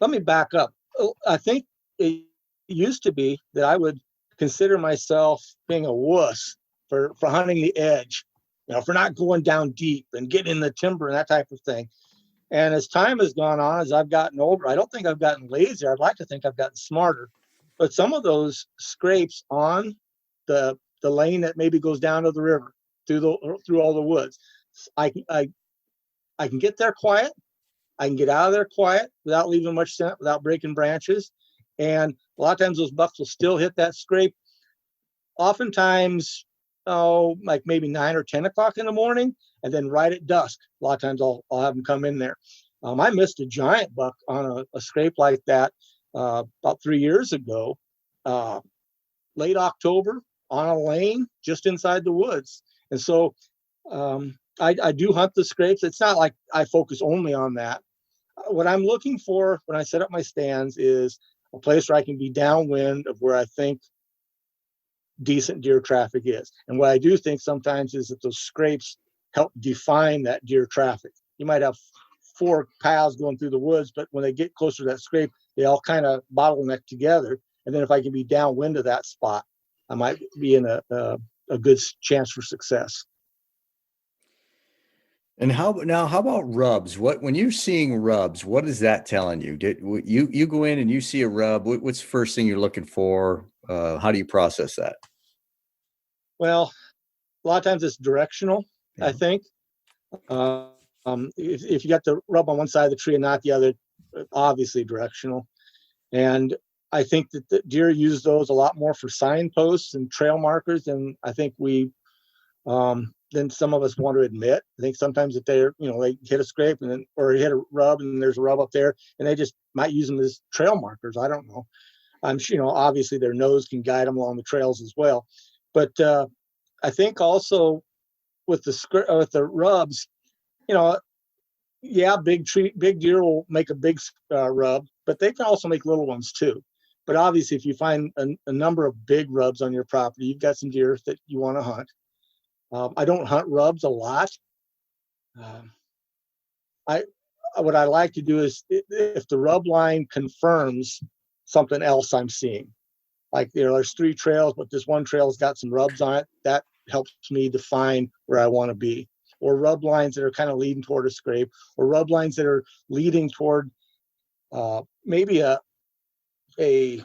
Let me back up. I think it used to be that I would consider myself being a wuss for hunting the edge, for not going down deep and getting in the timber and that type of thing. And as time has gone on, as I've gotten older, I don't think I've gotten lazier. I'd like to think I've gotten smarter. But some of those scrapes on the lane that maybe goes down to the river through all the woods, I can get there quiet. I can get out of there quiet without leaving much scent, without breaking branches. And a lot of times those bucks will still hit that scrape. Oftentimes, like maybe 9 or 10 o'clock in the morning, and then right at dusk. A lot of times I'll have them come in there. I missed a giant buck on a scrape like that about 3 years ago, late October, on a lane just inside the woods. And so I do hunt the scrapes. It's not like I focus only on that. What I'm looking for when I set up my stands is a place where I can be downwind of where I think decent deer traffic is. And what I do think sometimes is that those scrapes help define that deer traffic. You might have 4 paths going through the woods, but when they get closer to that scrape, they all kind of bottleneck together. And then if I can be downwind of that spot, I might be in a good chance for success. And how about rubs? When you're seeing rubs, what is that telling you? Did you go in and you see a rub? What's the first thing you're looking for? How do you process that? Well, a lot of times it's directional. Yeah. I think if you got the rub on one side of the tree and not the other, obviously directional. And I think that the deer use those a lot more for signposts and trail markers than I think than some of us want to admit. I think sometimes if they're, they hit a scrape or hit a rub and there's a rub up there, and they just might use them as trail markers. I don't know. I'm sure, obviously their nose can guide them along the trails as well. But I think also with the rubs, big deer will make a big rub, but they can also make little ones too. But obviously, if you find a number of big rubs on your property, you've got some deer that you want to hunt. I don't hunt rubs a lot. What I like to do is if the rub line confirms something else I'm seeing, like there's 3 trails, but this one trail's got some rubs on it, that helps me define where I want to be. Or rub lines that are kind of leading toward a scrape, or rub lines that are leading toward maybe a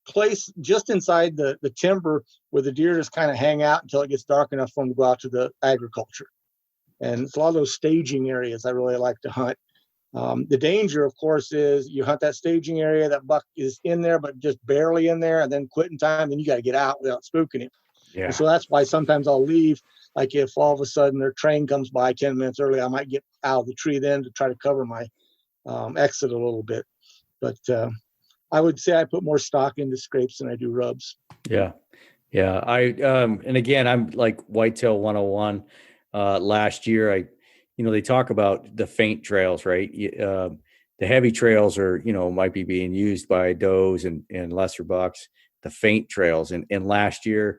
place just inside the timber where the deer just kind of hang out until it gets dark enough for them to go out to the agriculture. And it's a lot of those staging areas I really like to hunt. The danger, of course, is you hunt that staging area, that buck is in there, but just barely in there, and then quitting time, then you got to get out without spooking him. Yeah. And so that's why sometimes I'll leave. Like if all of a sudden their train comes by 10 minutes early, I might get out of the tree then to try to cover my exit a little bit. But I would say I put more stock into scrapes than I do rubs. Yeah. Yeah. And again, I'm like Whitetail 101. Last year, they talk about the faint trails, right? The heavy trails are, might be being used by does and lesser bucks, the faint trails. And last year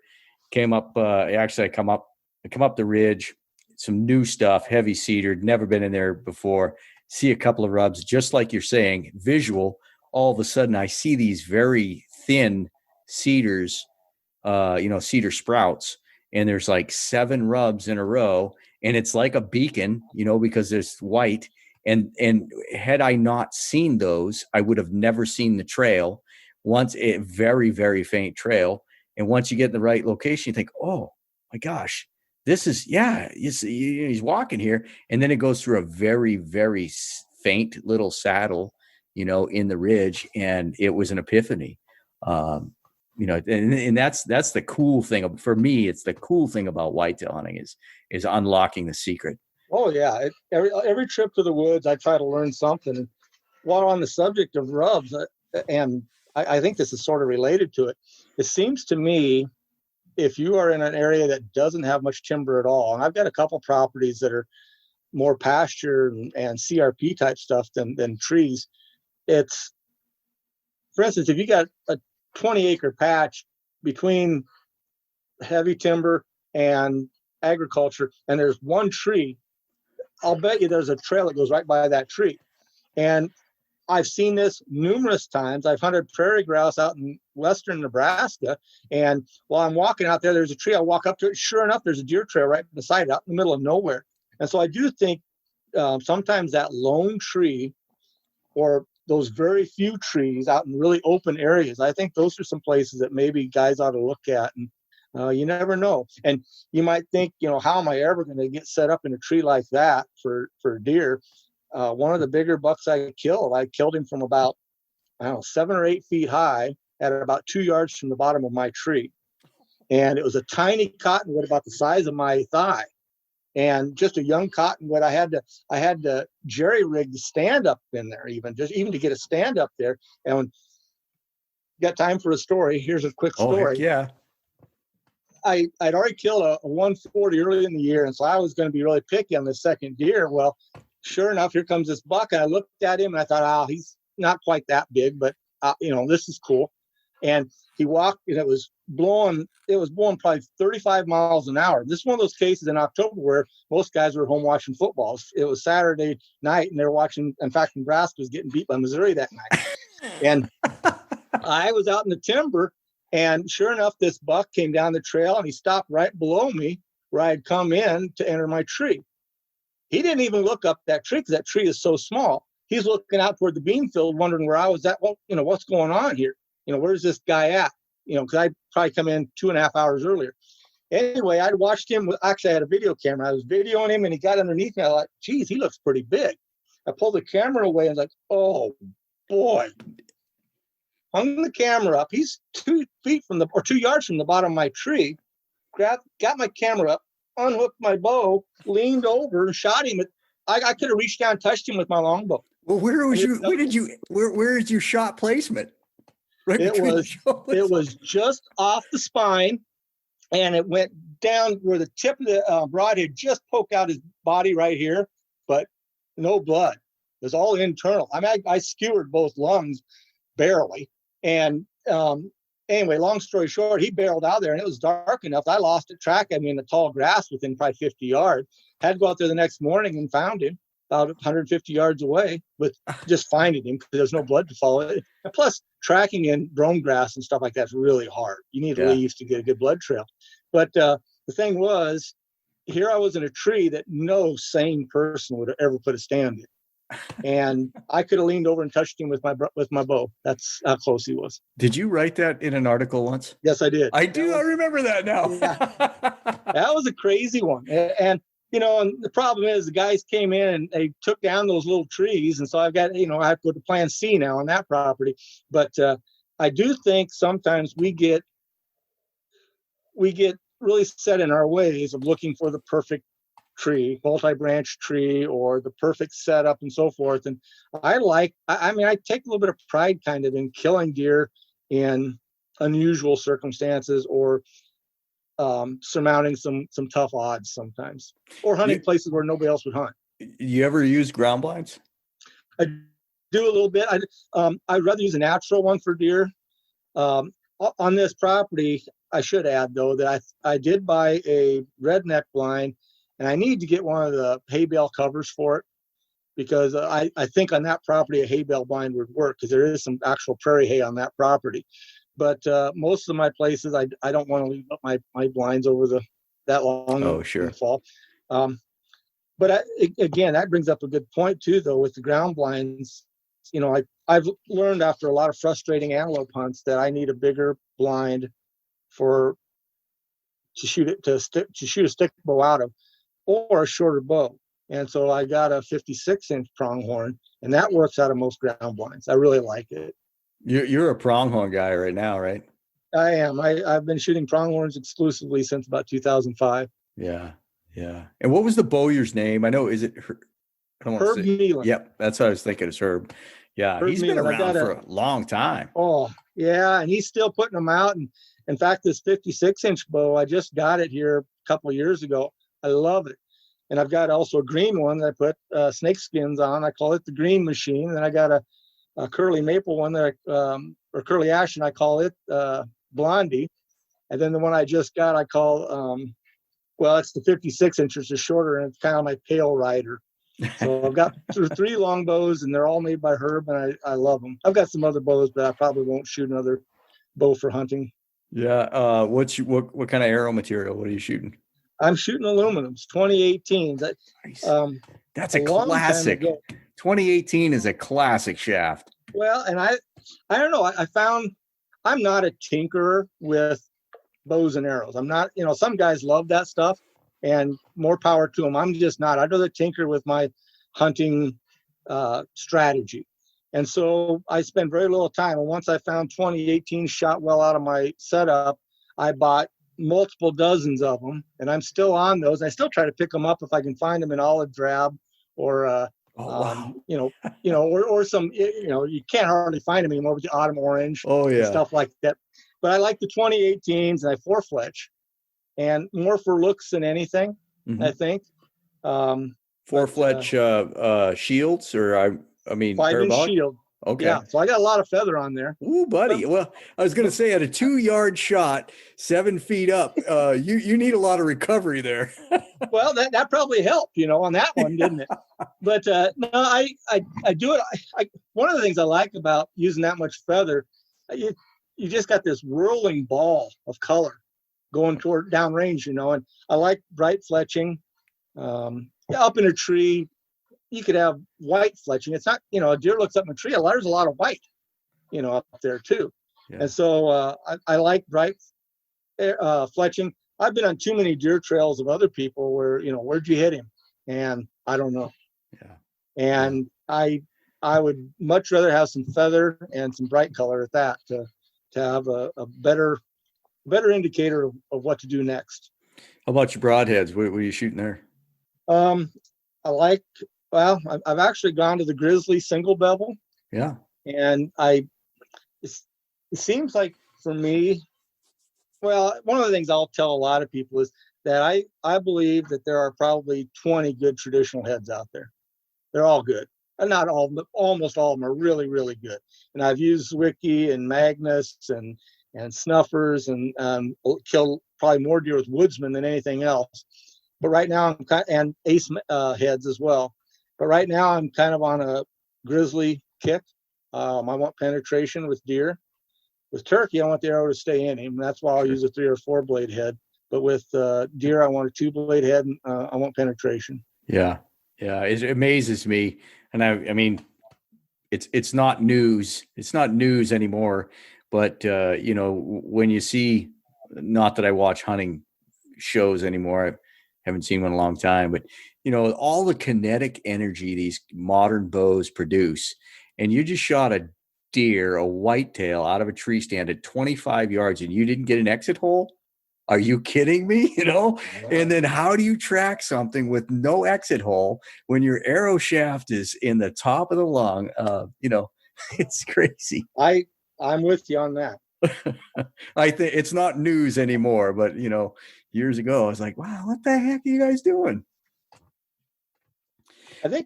came up, actually I come up the ridge, some new stuff, heavy cedar, never been in there before, see a couple of rubs, just like you're saying, visual. All of a sudden I see these very thin cedars, cedar sprouts, and there's like 7 rubs in a row, and it's like a beacon, because there's white. And had I not seen those, I would have never seen the trail. Once a very, very faint trail. And once you get in the right location, you think, oh my gosh, this is, he's walking here. And then it goes through a very, very faint little saddle, in the ridge. And it was an epiphany. And that's the cool thing for me. It's the cool thing about whitetail hunting is unlocking the secret. Oh yeah. Every trip to the woods, I try to learn something. While on the subject of rubs, and I think this is sort of related to it. It seems to me, if you are in an area that doesn't have much timber at all, and I've got a couple properties that are more pasture and CRP type stuff than trees. It's, for instance, if you got a 20-acre patch between heavy timber and agriculture, and there's one tree, I'll bet you there's a trail that goes right by that tree. And I've seen this numerous times. I've hunted prairie grouse out in western Nebraska, and while I'm walking out there, there's a tree. I walk up to it. Sure enough, there's a deer trail right beside it, out in the middle of nowhere. And so I do think sometimes that lone tree, or those very few trees out in really open areas, I think those are some places that maybe guys ought to look at. And you never know. And you might think, how am I ever going to get set up in a tree like that for deer? One of the bigger bucks I killed him from about, 7 or 8 feet high at about 2 yards from the bottom of my tree. And it was a tiny cottonwood about the size of my thigh, and just a young cottonwood. I had to jerry rig the stand up in there, even to get a stand up there. And when got time for a story, here's a quick story. Oh, heck yeah. I'd already killed a 140 early in the year, and so I was going to be really picky on the second deer. Well, sure enough, here comes this buck, and I looked at him and I thought, he's not quite that big, but this is cool. And he walked, and it was blowing probably 35 miles an hour. This is one of those cases in October where most guys were home watching football. It was Saturday night, and they were watching. In fact, Nebraska was getting beat by Missouri that night. And I was out in the timber, and sure enough, this buck came down the trail, and he stopped right below me where I had come in to enter my tree. He didn't even look up that tree because that tree is so small. He's looking out toward the bean field, wondering where I was at. Well, what's going on here? Where's this guy at? Because I'd probably come in 2.5 hours earlier. Anyway, I'd watched him. Actually, I had a video camera. I was videoing him, and he got underneath me. I was like, geez, he looks pretty big. I pulled the camera away, and I was like, oh, boy. Hung the camera up. He's 2 yards from the bottom of my tree. Got my camera up, unhooked my bow, leaned over, and shot him. I could have reached down and touched him with my longbow. Well, where is your shot placement? Right, it was just off the spine, and it went down where the tip of the broadhead just poked out his body right here, but no blood. It was all internal. I skewered both lungs barely. And anyway, long story short, he barreled out there, and it was dark enough. I lost track of him in the tall grass within probably 50 yards. Had to go out there the next morning and found him about 150 yards away, with just finding him because there's no blood to follow it. And plus, tracking in brome grass and stuff like that's really hard. You need leaves to get a good blood trail. But the thing was, here I was in a tree that no sane person would have ever put a stand in. And I could have leaned over and touched him with my bow. That's how close he was. Did you write that in an article once? Yes, I did. I do. I remember that now. Yeah. That was a crazy one. And and the problem is the guys came in and they took down those little trees. And so I've got, I have to go to plan C now on that property. But I do think sometimes we get really set in our ways of looking for the perfect tree, multi-branch tree, or the perfect setup and so forth. And I take a little bit of pride kind of in killing deer in unusual circumstances, or surmounting some tough odds sometimes, or hunting places where nobody else would hunt. You ever use ground blinds? I do a little bit. I'd rather use a natural one for deer. On this property, I should add though that I did buy a redneck blind, and I need to get one of the hay bale covers for it, because I think on that property a hay bale blind would work, because there is some actual prairie hay on that property. But most of my places, I don't want to leave up my blinds over that long. Oh, sure. In the fall. But again, that brings up a good point too, though, with the ground blinds. I've learned after a lot of frustrating antelope hunts that I need a bigger blind to shoot a stick bow out of, or a shorter bow. And so I got a 56-inch pronghorn, and that works out of most ground blinds. I really like it. You're a pronghorn guy right now, right? I am. I've been shooting pronghorns exclusively since about 2005. Yeah. And what was the bowyer's name? I know, is it Herb Nealon? Yep, that's what I was thinking. It's Herb. Yeah, Herb, he's been around for a long time. Oh, yeah, and he's still putting them out. And in fact, this 56-inch bow, I just got it here a couple of years ago. I love it. And I've got also a green one that I put snake skins on. I call it the Green Machine. And I got a curly maple one or curly ash, and I call it Blondie. And then the one I just got, I call it's the 56 inches, is shorter, and it's kind of my pale rider. So I've got three long bows, and they're all made by Herb, and I love them. I've got some other bows, but I probably won't shoot another bow for hunting. Yeah. What kind of arrow material? What are you shooting? I'm shooting aluminums, 2018. Nice. That's a classic. 2018 is a classic shaft. Well, and I don't know. I found I'm not a tinkerer with bows and arrows. I'm not, some guys love that stuff, and more power to them. I'm just not. I'd rather tinker with my hunting strategy. And so I spend very little time. And once I found 2018 shot well out of my setup, I bought multiple dozens of them, and I'm still on those. I still try to pick them up if I can find them in olive drab, or or some, you can't hardly find them anymore with the autumn orange. Oh yeah, and stuff like that. But I like the 2018s, and I 4-fletch, and more for looks than anything. Mm-hmm. I think 4-fletch shields, or I mean 5-inch shield. Okay. Yeah, so I got a lot of feather on there. Ooh, buddy. Well, I was going to say, at a 2-yard shot, 7 feet up, you need a lot of recovery there. Well, that probably helped, on that one, didn't it? But no, I do it. One of the things I like about using that much feather, you just got this whirling ball of color going toward downrange, and I like bright fletching. Up in a tree, you could have white fletching. It's not, a deer looks up in a tree, there's a lot of white, up there too. Yeah. And so I like bright fletching. I've been on too many deer trails of other people where, where'd you hit him? And I don't know. Yeah. And I would much rather have some feather and some bright color at that to have a better indicator of what to do next. How about your broadheads? What were you shooting there? I've actually gone to the Grizzly single bevel. Yeah. And it seems like for me, one of the things I'll tell a lot of people is that I believe that there are probably 20 good traditional heads out there. They're all good. And not all, but almost all of them are really, really good. And I've used Zwicky and Magnus and snuffers, and killed probably more deer with woodsman than anything else. But right now and ace heads as well. But right now I'm kind of on a Grizzly kick. I want penetration with deer. With turkey, I want the arrow to stay in him. That's why I'll use a 3 or 4 blade head. But with deer, I want a 2 blade head, and I want penetration. Yeah. It amazes me, and I mean, it's not news. It's not news anymore. But when you see, not that I watch hunting shows anymore, Haven't seen one in a long time, but all the kinetic energy these modern bows produce, and you just shot a deer, a whitetail out of a tree stand at 25 yards and you didn't get an exit hole. Are you kidding me? And then how do you track something with no exit hole when your arrow shaft is in the top of the lung? It's crazy. I'm with you on that. I think it's not news anymore, but years ago I was like, wow, what the heck are you guys doing? I think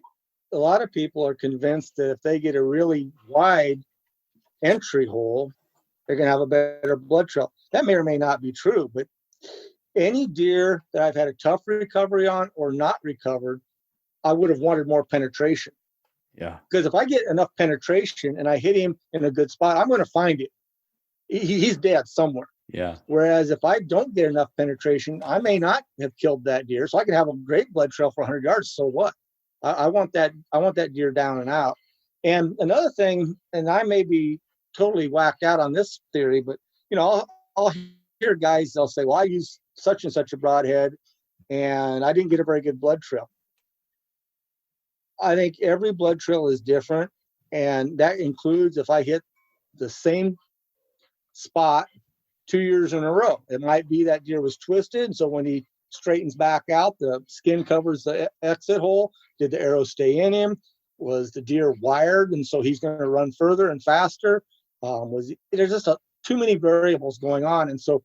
a lot of people are convinced that if they get a really wide entry hole, they're going to have a better blood trail. That may or may not be true, but any deer that I've had a tough recovery on or not recovered, I would have wanted more penetration. Yeah. Because if I get enough penetration and I hit him in a good spot, I'm going to find it. He's dead somewhere. Yeah. Whereas if I don't get enough penetration, I may not have killed that deer. So I can have a great blood trail for 100 yards. So what? I want that deer down and out. And another thing, and I may be totally whacked out on this theory, but I'll hear guys, they'll say, well, I use such and such a broadhead and I didn't get a very good blood trail. I think every blood trail is different. And that includes if I hit the same spot 2 years in a row. It might be that deer was twisted. And so when he straightens back out, the skin covers the exit hole. Did the arrow stay in him? Was the deer wired? And so he's going to run further and faster. There's just too many variables going on. And so,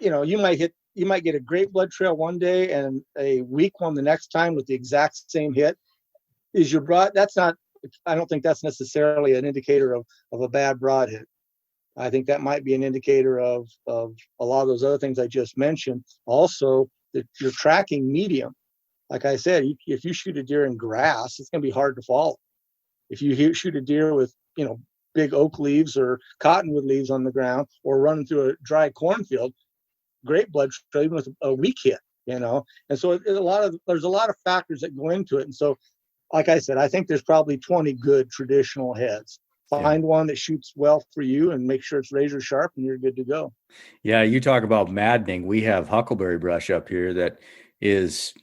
you might get a great blood trail one day and a weak one the next time with the exact same hit. Is your broad? I don't think that's necessarily an indicator of a bad broadhead. I think that might be an indicator of a lot of those other things I just mentioned. Also, that you're tracking medium. Like I said, if you shoot a deer in grass, it's going to be hard to follow. If you shoot a deer with, big oak leaves or cottonwood leaves on the ground or running through a dry cornfield, great blood trail even with a weak hit, And so there's a lot of factors that go into it. And so, like I said, I think there's probably 20 good traditional heads. Find one that shoots well for you and make sure it's razor sharp and you're good to go. Yeah, you talk about maddening. We have huckleberry brush up here that is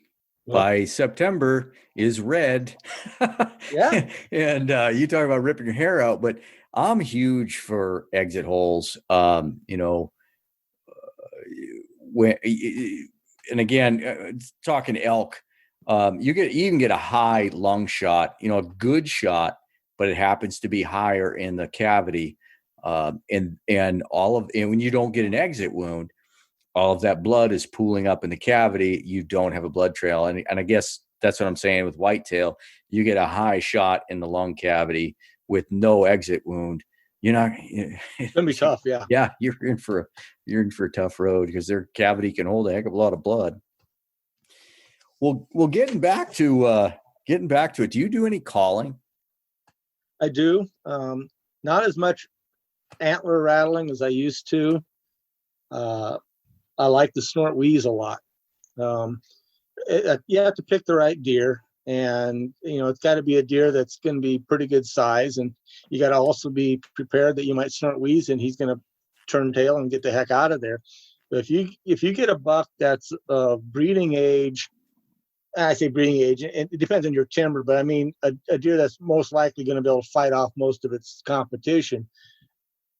by September is red. Yeah. And you talk about ripping your hair out, but I'm huge for exit holes. When and again, talking elk, you even get a high lung shot, a good shot, but it happens to be higher in the cavity. And when you don't get an exit wound, all of that blood is pooling up in the cavity. You don't have a blood trail. And I guess that's what I'm saying with whitetail. You get a high shot in the lung cavity with no exit wound. It's gonna be tough. Yeah. Yeah. You're in for a tough road because their cavity can hold a heck of a lot of blood. Well, getting back to it. Do you do any calling? I do. Not as much antler rattling as I used to. I like the snort wheeze a lot. You have to pick the right deer, and it's got to be a deer that's going to be pretty good size, and you got to also be prepared that you might snort wheeze and he's going to turn tail and get the heck out of there. But if you get a buck that's breeding age, I say breeding age, it depends on your timber, but I mean a deer that's most likely going to be able to fight off most of its competition,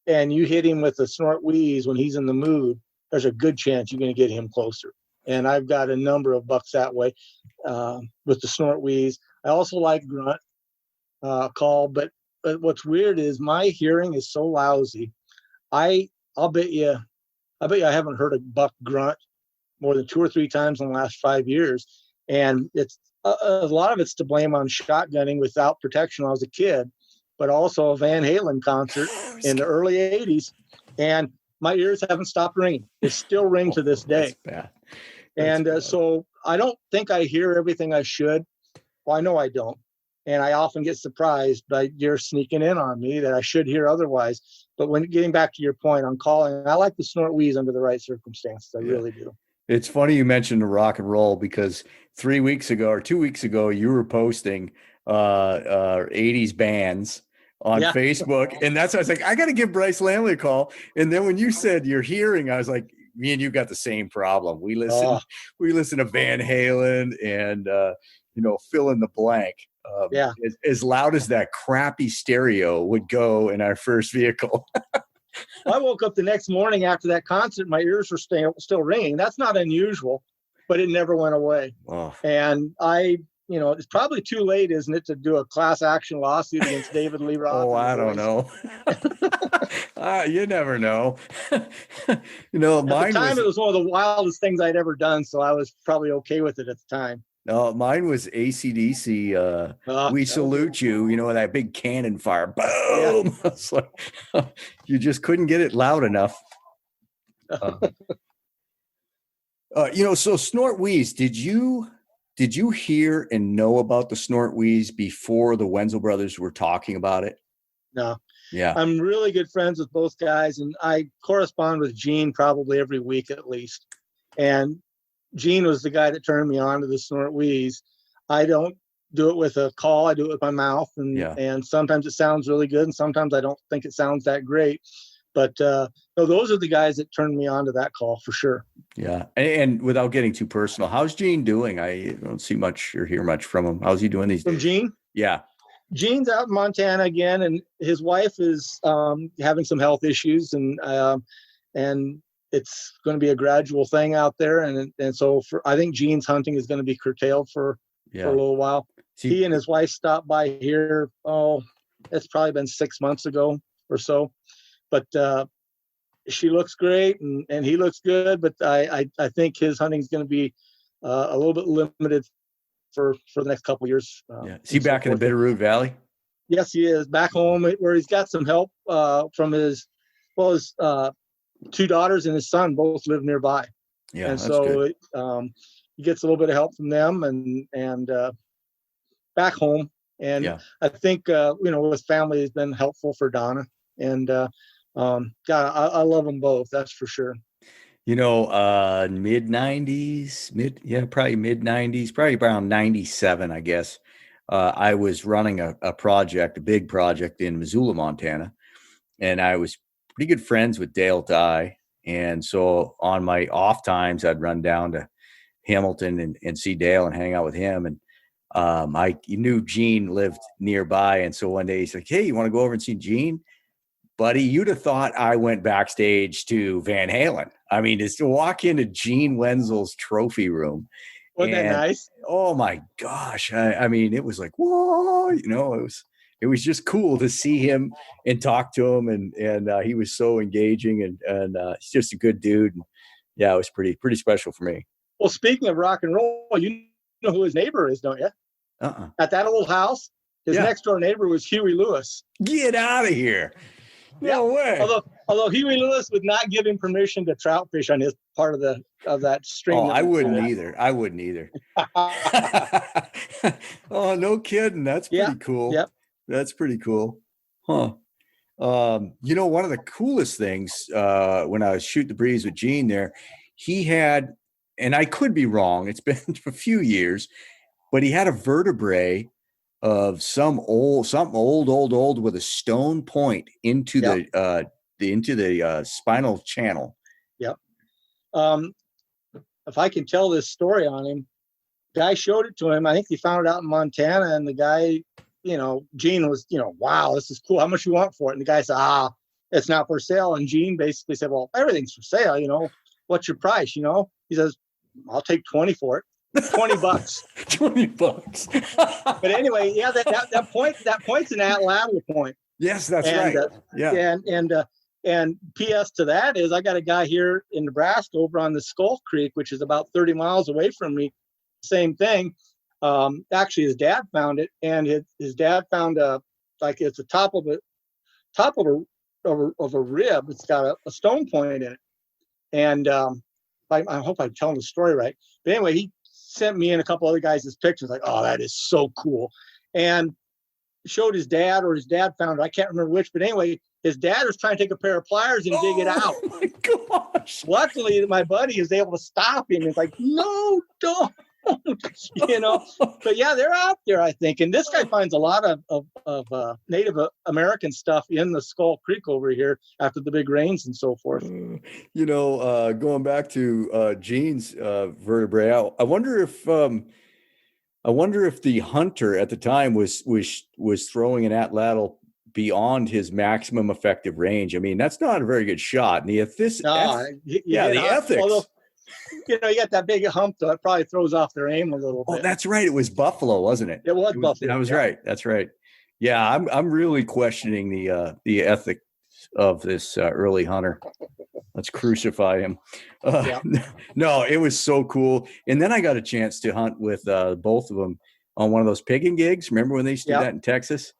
and you hit him with a snort wheeze when he's in the mood, there's a good chance you're going to get him closer. And I've got a number of bucks that way with the snort wheeze. I also like grunt call, but what's weird is my hearing is so lousy. I'll bet you I haven't heard a buck grunt more than 2 or 3 times in the last 5 years. And it's a lot of it's to blame on shotgunning without protection when I was a kid, but also a Van Halen concert in the early 80s. And my ears haven't stopped ringing. They still ring to this day. That's bad. So I don't think I hear everything I should. Well, I know I don't. And I often get surprised by deer sneaking in on me that I should hear otherwise. But when getting back to your point on calling, I like the snort wheeze under the right circumstances. I really do. It's funny you mentioned the rock and roll because 3 weeks ago or 2 weeks ago, you were posting 80s bands on Facebook. And that's why I was like, I got to give Bryce Lambley a call. And then when you said your hearing, I was like, me and you got the same problem. We Oh, listen to Van Halen and fill in the blank. yeah. As loud as that crappy stereo would go in our first vehicle. Well, I woke up the next morning after that concert. My ears were still ringing. That's not unusual, but it never went away. Oh. And it's probably too late, isn't it, to do a class action lawsuit against David Lee Roth? Oh, I don't know. You never know. At the time, it was one of the wildest things I'd ever done, so I was probably okay with it at the time. No, mine was AC/DC. We salute you. That big cannon fire. Boom! Yeah. It's like, you just couldn't get it loud enough. So snort wheeze. Did you hear and know about the snort wheeze before the Wenzel brothers were talking about it? No. Yeah. I'm really good friends with both guys, and I correspond with Gene probably every week at least. And Gene was the guy that turned me on to the snort wheeze. I don't do it with a call. I do it with my mouth. And sometimes it sounds really good, and sometimes I don't think it sounds that great. But no, those are the guys that turned me on to that call for sure. Yeah. And without getting too personal, how's Gene doing? I don't see much or hear much from him. How's he doing these days? From Gene? Yeah. Gene's out in Montana again, and his wife is having some health issues, and it's going to be a gradual thing out there. And so I think Gene's hunting is going to be curtailed for a little while. He and his wife stopped by here. It's probably been 6 months ago or so, but she looks great and he looks good. But I think his hunting is going to be a little bit limited for the next couple of years. Is he back in the Bitterroot Valley? Yes, he is back home where he's got some help from his two daughters and his son both live nearby. Yeah. And so he gets a little bit of help from them and back home. And I think, his family has been helpful for Donna. And God, I love them both. That's for sure. Mid-90s, probably mid-90s, probably around 97, I guess. I was running a big project in Missoula, Montana, and I was pretty good friends with Dale Dye. And so on my off times, I'd run down to Hamilton and see Dale and hang out with him. And I knew Gene lived nearby. And so one day he's like, "Hey, you want to go over and see Gene?" Buddy, you'd have thought I went backstage to Van Halen. I mean, just to walk into Gene Wenzel's trophy room. Wasn't that nice? Oh my gosh. I mean, it was like, whoa, it was just cool to see him and talk to him. And he was so engaging and he's just a good dude. And yeah, it was pretty special for me. Well, speaking of rock and roll, you know who his neighbor is, don't you? At that old house, his next door neighbor was Huey Lewis. Get out of here. No way. Although Huey Lewis would not give him permission to trout fish on his part of that stream. Oh, I wouldn't either. Oh, no kidding. That's pretty cool. Yep. That's pretty cool. Huh. One of the coolest things when I was shooting the breeze with Gene there, he had, and I could be wrong, it's been a few years, but he had a vertebrae of something old with a stone point into the spinal channel. Yep. If I can tell this story on him, guy showed it to him. I think he found it out in Montana, and the guy, Gene was, wow, this is cool. How much you want for it? And the guy said, it's not for sale. And Gene basically said, well, everything's for sale. What's your price? He says, I'll take 20 for it. $20. $20. But anyway, that point's an lateral point. Yes, that's right. And P.S. to that is I got a guy here in Nebraska over on the Skull Creek, which is about 30 miles away from me. Same thing. Actually, his dad found it, and his dad found it's the top of a rib. It's got a stone point in it. And I hope I'm telling the story right. But anyway, he sent me and a couple other guys his pictures, like, oh, that is so cool. And showed his dad, or his dad found it. I can't remember which, but anyway, his dad was trying to take a pair of pliers and dig it out. Oh my gosh. Luckily, my buddy is able to stop him. It's like, no, don't. you know. But yeah, they're out there, I think. And this guy finds a lot of Native American stuff in the Skull Creek over here after the big rains and so forth. Going back to Gene's vertebrae, I wonder if the hunter at the time was throwing an atlatl beyond his maximum effective range. I mean, that's not a very good shot. And the ethics. Although, you got that big hump, though. It probably throws off their aim a little bit. Oh, that's right. It was buffalo, wasn't it? It was buffalo. I was right. That's right. Yeah, I'm really questioning the ethics of this early hunter. Let's crucify him. No, it was so cool. And then I got a chance to hunt with both of them on one of those pigging gigs. Remember when they used to do that in Texas?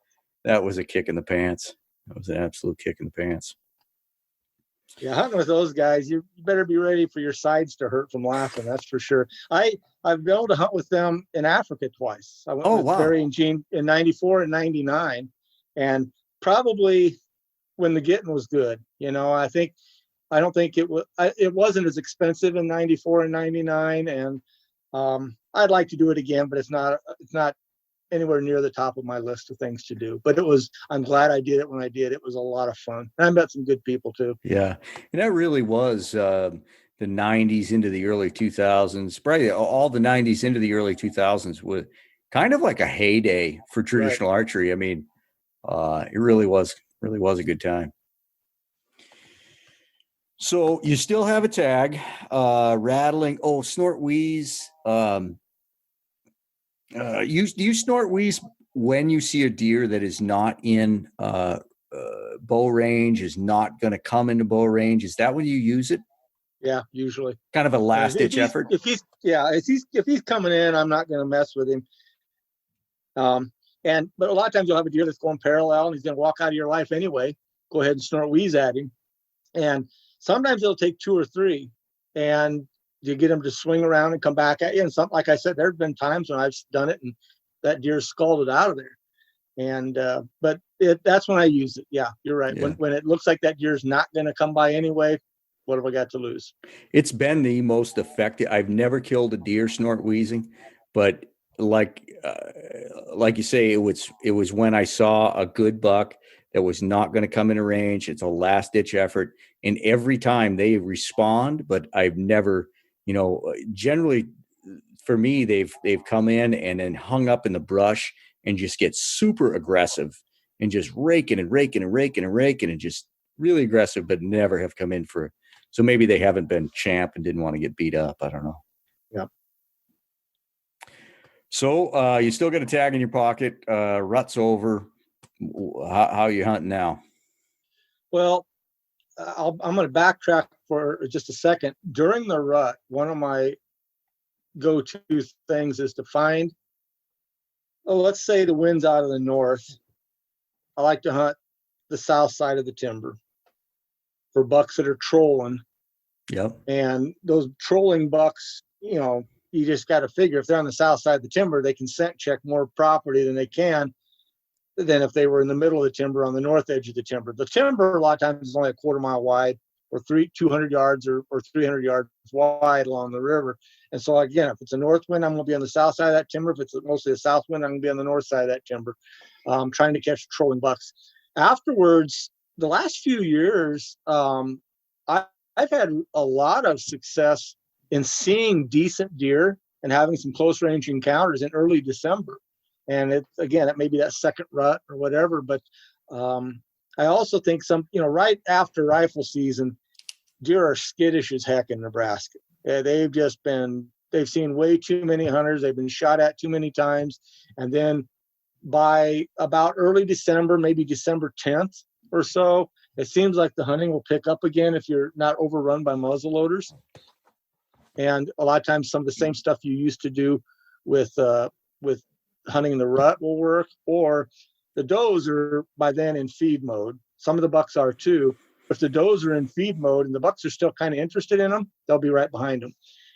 That was a kick in the pants. That was an absolute kick in the pants. Yeah, hunting with those guys, you better be ready for your sides to hurt from laughing. That's for sure. I've been able to hunt with them in Africa twice. I went with Barry and Gene in 94 and 99. And probably when the getting was good, I don't think it wasn't as expensive in 94 and 99. And I'd like to do it again, but it's not anywhere near the top of my list of things to do. But I'm glad I did it when I did. It was a lot of fun. And I met some good people too. Yeah. And that really was the 90s into the early 2000s. Probably all the 90s into the early 2000s was kind of like a heyday for traditional archery. I mean, it really was a good time. So you still have a tag, rattling. Oh, snort wheeze. Do you snort wheeze when you see a deer that is not in bow range, is not going to come into bow range? Is that when you use it? Yeah, usually. Kind of a last ditch effort. If he's coming in, I'm not going to mess with him. But a lot of times you'll have a deer that's going parallel and he's going to walk out of your life anyway. Go ahead and snort wheeze at him. And sometimes it'll take 2 or 3, and you get him to swing around and come back at you. And something, like I said, there've been times when I've done it and that deer scalded out of there. And but that's when I use it. Yeah, you're right. Yeah. When it looks like that deer's not going to come by anyway, what have I got to lose? It's been the most effective. I've never killed a deer snort wheezing, but like you say, it was when I saw a good buck that was not going to come into range. It's a last ditch effort. And every time they respond, but I've never, generally for me, they've come in and then hung up in the brush and just get super aggressive and just raking and just really aggressive, but never have come in for. So maybe they haven't been champ and didn't want to get beat up. I don't know. Yeah. So you still got a tag in your pocket. Rut's over. How are you hunting now? Well, I'm going to backtrack for just a second. During the rut, one of my go-to things is to find, let's say the wind's out of the north. I like to hunt the south side of the timber for bucks that are trolling. Yep. And those trolling bucks, you just got to figure if they're on the south side of the timber, they can scent check more property than if they were in the middle of the timber on the north edge of the timber. The timber a lot of times is only a quarter mile wide or 200 yards or 300 yards wide along the river. And so again, if it's a north wind, I'm going to be on the south side of that timber. If it's mostly a south wind, I'm going to be on the north side of that timber, trying to catch trolling bucks. Afterwards, the last few years, I've had a lot of success in seeing decent deer and having some close range encounters in early December. And it may be that second rut or whatever, but I also think right after rifle season, deer are skittish as heck in Nebraska. They've seen way too many hunters. They've been shot at too many times. And then by about early December, maybe December 10th or so, it seems like the hunting will pick up again if you're not overrun by muzzleloaders. And a lot of times some of the same stuff you used to do with hunting in the rut will work, or the does are by then in feed mode. Some of the bucks are too. If the does are in feed mode and the bucks are still kind of interested in them, they'll be right behind them.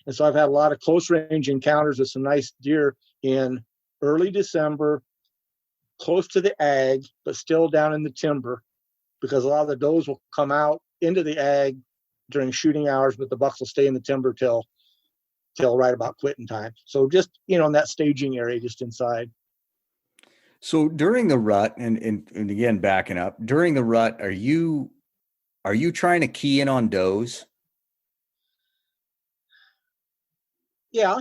And so I've had a lot of close range encounters with some nice deer in early December, close to the ag, but still down in the timber, because a lot of the does will come out into the ag during shooting hours, but the bucks will stay in the timber till till right about quitting time. So just, in that staging area, just inside. So during the rut, and again, backing up, during the rut, are you trying to key in on does? Yeah.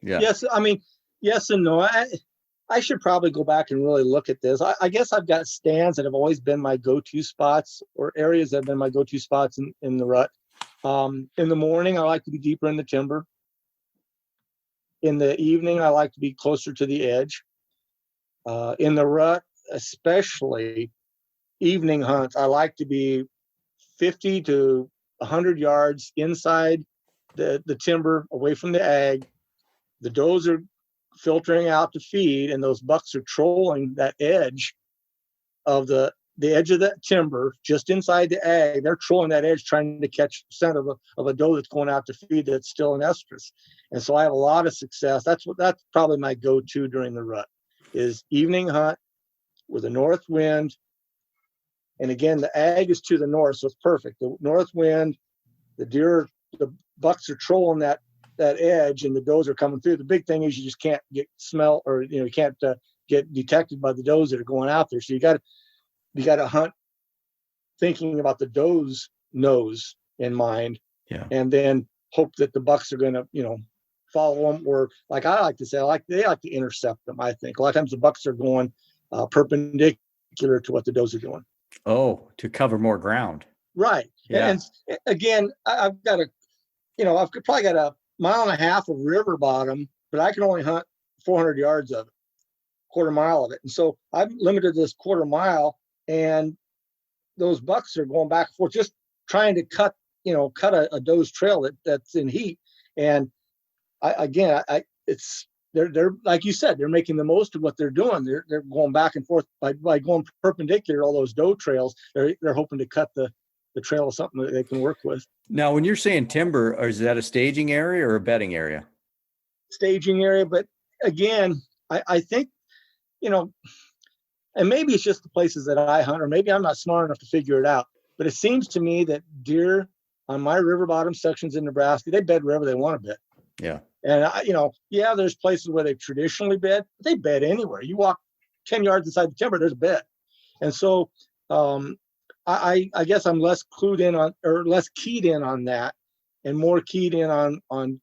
Yeah. Yes. I mean, yes and no. I should probably go back and really look at this. I guess I've got stands that have always been my go-to spots, or areas that have been my go-to spots in the rut. In the morning, I like to be deeper in the timber. In the evening, I like to be closer to the edge. In the rut, especially evening hunts, I like to be 50 to 100 yards inside the timber, away from the ag. The does are filtering out to feed, and those bucks are trolling that edge of the edge of that timber just inside the ag. They're trolling that edge, trying to catch scent of a doe that's going out to feed that's still in estrus. And so I have a lot of success. That's probably my go-to during the rut, is evening hunt with a north wind. And again, the ag is to the north, so it's perfect. The north wind, the bucks are trolling that edge, and the does are coming through. The big thing is you just can't get smell, or you can't get detected by the does that are going out there. So you got to hunt thinking about the doe's nose in mind, and then hope that the bucks are going to follow them, or like I like to say, they like to intercept them. I think a lot of times the bucks are going perpendicular to what the does are doing. Oh, to cover more ground. Right. Yeah. And again, I've probably got a mile and a half of river bottom, but I can only hunt 400 yards of it, quarter mile of it. And so I've limited this quarter mile, and those bucks are going back and forth, just trying to cut a doe's trail that's in heat. And they're like you said, they're making the most of what they're doing. They're going back and forth by going perpendicular to all those doe trails. They're hoping to cut the trail of something that they can work with. Now, when you're saying timber, is that a staging area or a bedding area? Staging area, but again, I think, and maybe it's just the places that I hunt, or maybe I'm not smart enough to figure it out, but it seems to me that deer on my river bottom sections in Nebraska, they bed wherever they want to bed. Yeah. And there's places where they've traditionally bed, but they bed anywhere. You walk 10 yards inside the timber, there's a bed. And so I guess I'm less clued in on, or less keyed in on that, and more keyed in on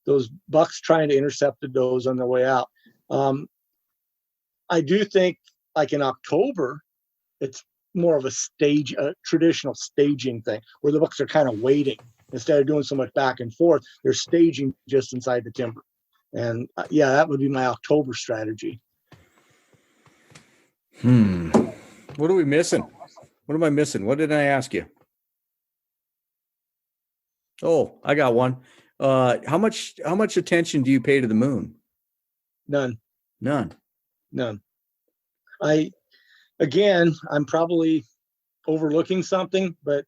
those bucks trying to intercept the does on their way out. I do think, like in October, it's more of a traditional staging thing, where the bucks are kind of waiting. Instead of doing so much back and forth, they're staging just inside the timber. And that would be my October strategy. What are we missing? What am I missing? What did I ask you? Oh, I got one. How much attention do you pay to the moon? None. None. I'm probably overlooking something, but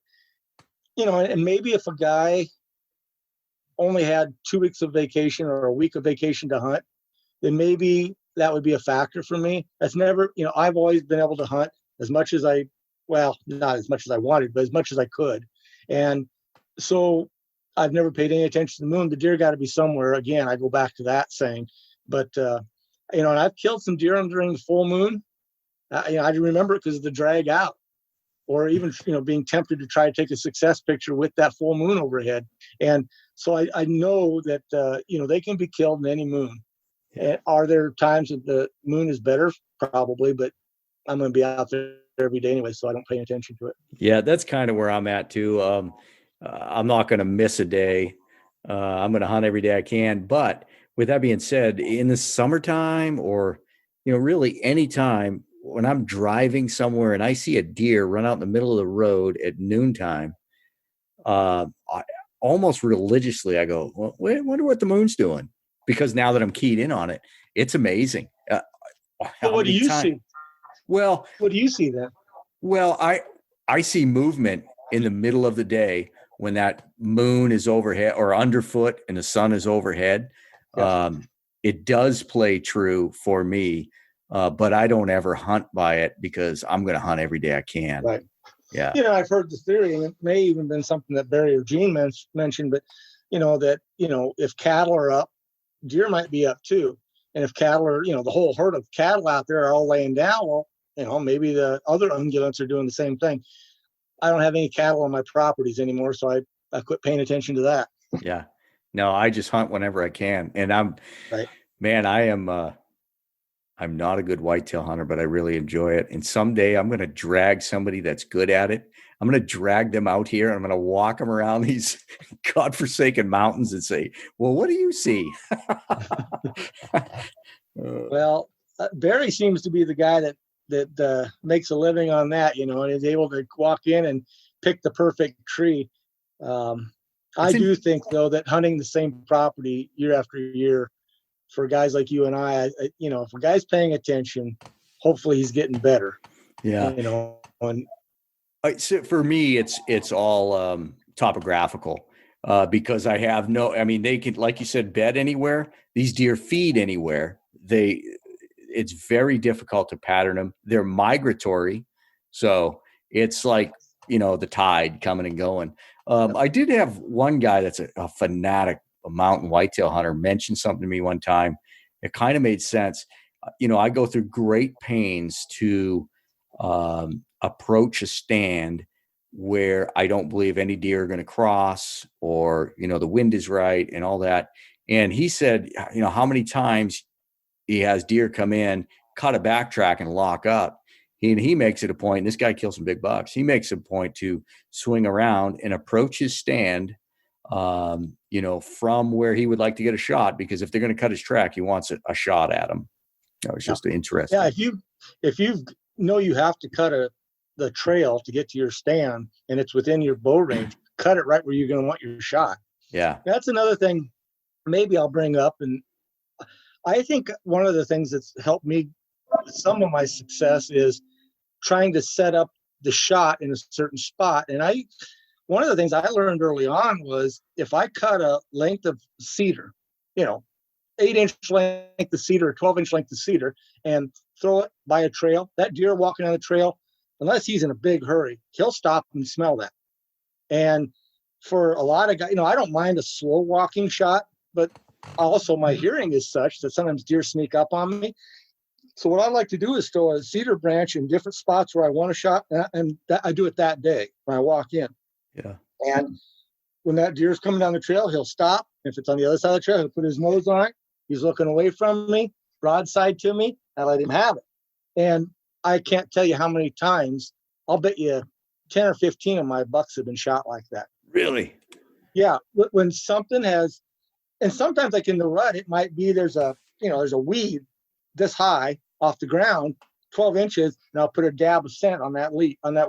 and maybe if a guy only had 2 weeks of vacation or a week of vacation to hunt, then maybe that would be a factor for me. That's never, I've always been able to hunt as much as not as much as I wanted, but as much as I could. And so I've never paid any attention to the moon. The deer got to be somewhere. Again, I go back to that saying, but, and I've killed some deer during the full moon. I remember it because of the drag out, or even, being tempted to try to take a success picture with that full moon overhead. And so I know that, they can be killed in any moon. And are there times that the moon is better? Probably, but I'm going to be out there every day anyway, so I don't pay attention to it. Yeah, that's kind of where I'm at too. I'm not going to miss a day. I'm going to hunt every day I can. But with that being said, in the summertime, or, really any time when I'm driving somewhere and I see a deer run out in the middle of the road at noontime, I almost religiously, I go, well, I wonder what the moon's doing. Because now that I'm keyed in on it, it's amazing. What do you see? Well, what do you see then? Well, I see movement in the middle of the day when that moon is overhead or underfoot and the sun is overhead. Yes. It does play true for me, but I don't ever hunt by it because I'm going to hunt every day I can. Right. Yeah. I've heard the theory, and it may even been something that Barry or Gene mentioned, but that, if cattle are up, deer might be up too. And if cattle are, the whole herd of cattle out there are all laying down, well, maybe the other ungulates are doing the same thing. I don't have any cattle on my properties anymore, so I quit paying attention to that. Yeah. No, I just hunt whenever I can. And Right. man, I'm not a good whitetail hunter, but I really enjoy it. And someday I'm going to drag somebody that's good at it. I'm going to drag them out here and I'm going to walk them around these godforsaken mountains and say, well, what do you see? Well, Barry seems to be the guy that makes a living on that, and is able to walk in and pick the perfect tree. I do think, though, that hunting the same property year after year for guys like you and I, if a guy's paying attention, hopefully he's getting better. Yeah. And so for me, it's all topographical because I have they can, like you said, bed anywhere. These deer feed anywhere. It's very difficult to pattern them. They're migratory. So it's like, the tide coming and going. I did have one guy that's a fanatic mountain whitetail hunter mention something to me one time. It kind of made sense. I go through great pains to approach a stand where I don't believe any deer are going to cross or, the wind is right and all that. And he said, how many times he has deer come in, cut a backtrack and lock up. He makes it a point. This guy kills some big bucks. He makes a point to swing around and approach his stand, from where he would like to get a shot, because if they're going to cut his track, he wants a shot at him. That was just interesting. Yeah. If you have to cut the trail to get to your stand and it's within your bow range, cut it right where you're going to want your shot. Yeah. That's another thing maybe I'll bring up. And I think one of the things that's helped me some of my success is trying to set up the shot in a certain spot. And one of the things I learned early on was if I cut a length of cedar, 8-inch length of cedar, 12-inch length of cedar, and throw it by a trail, that deer walking on the trail, unless he's in a big hurry, he'll stop and smell that. And for a lot of guys, I don't mind a slow walking shot, but also my hearing is such that sometimes deer sneak up on me. So what I like to do is throw a cedar branch in different spots where I want a shot, and I do it that day when I walk in. Yeah. And when that deer's coming down the trail, he'll stop. If it's on the other side of the trail, he'll put his nose on it. He's looking away from me, broadside to me. I let him have it. And I can't tell you how many times, I'll bet you 10 or 15 of my bucks have been shot like that. Really? Yeah. When something has, and sometimes like in the rut, it might be there's a weed this high off the ground, 12 inches, and I'll put a dab of scent on that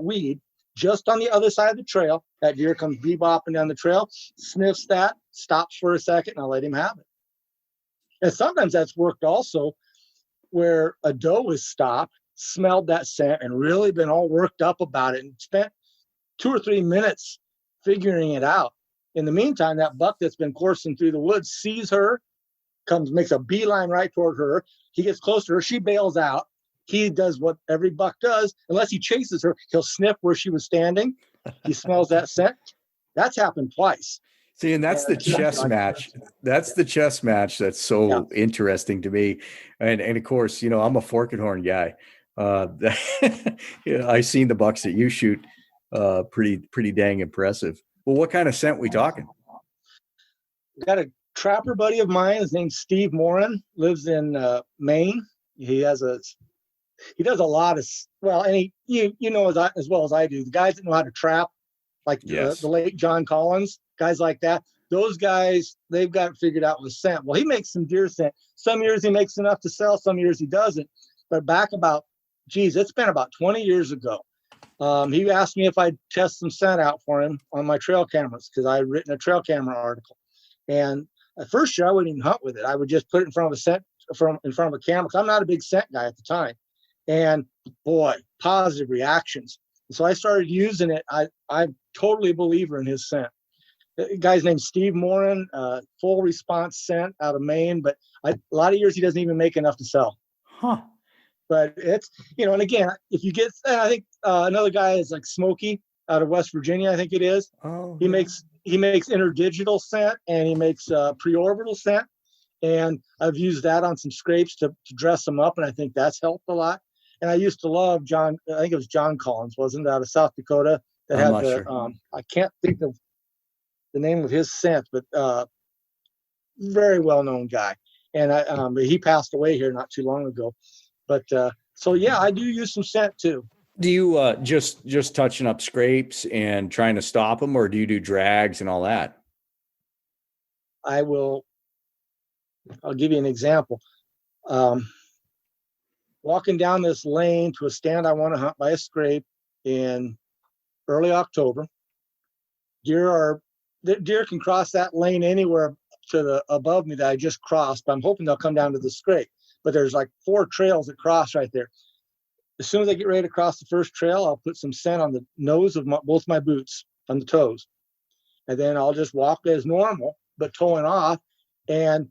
weed just on the other side of the trail. That deer comes bebopping down the trail, sniffs that, stops for a second, and I'll let him have it. And sometimes that's worked also where a doe was stopped, smelled that scent, and really been all worked up about it and spent 2 or 3 minutes figuring it out. In the meantime, that buck that's been coursing through the woods sees her, makes a beeline right toward her. He gets close to her. She bails out. He does what every buck does. Unless he chases her, he'll sniff where she was standing. He smells that scent. That's happened twice. See, and that's the chess match. That's the chess match that's so interesting to me. And of course, I'm a fork and horn guy. I've seen the bucks that you shoot. Pretty dang impressive. Well, what kind of scent we talking? Got a trapper buddy of mine. His name's Steve Morin. Lives in Maine. He does a lot of, and he, as well as I do, the guys that know how to trap, like the late John Collins, guys like that. Those guys, they've got it figured out with scent. Well, he makes some deer scent. Some years he makes enough to sell. Some years he doesn't. But back it's been about 20 years ago. He asked me if I'd test some scent out for him on my trail cameras because I had written a trail camera article. And at first year, I wouldn't even hunt with it. I would just put it in front of a camera because I'm not a big scent guy at the time. And boy, positive reactions. So I started using it. I'm totally a believer in his scent. The guy's name's Steve Morin, full response scent out of Maine. But a lot of years he doesn't even make enough to sell. Huh. But it's, and again, if you get, I think another guy is like Smokey out of West Virginia, I think it is. Oh, he makes he makes interdigital scent, and he makes preorbital scent. And I've used that on some scrapes to dress them up, and I think that's helped a lot. And I used to love John, I think it was John Collins, wasn't it, out of South Dakota, that I'm had not the, sure. I can't think of the name of his scent, but very well-known guy. And he passed away here not too long ago. But so, yeah, I do use some scent too. Do you just touching up scrapes and trying to stop them, or do you do drags and all that? I'll give you an example. Walking down this lane to a stand I want to hunt by a scrape in early October. Deer can cross that lane anywhere to the above me that I just crossed, but I'm hoping they'll come down to the scrape. But there's like 4 trails that cross right there. As soon as I get ready to cross the first trail, I'll put some scent on the nose of both my boots, on the toes. And then I'll just walk as normal, but toeing off. And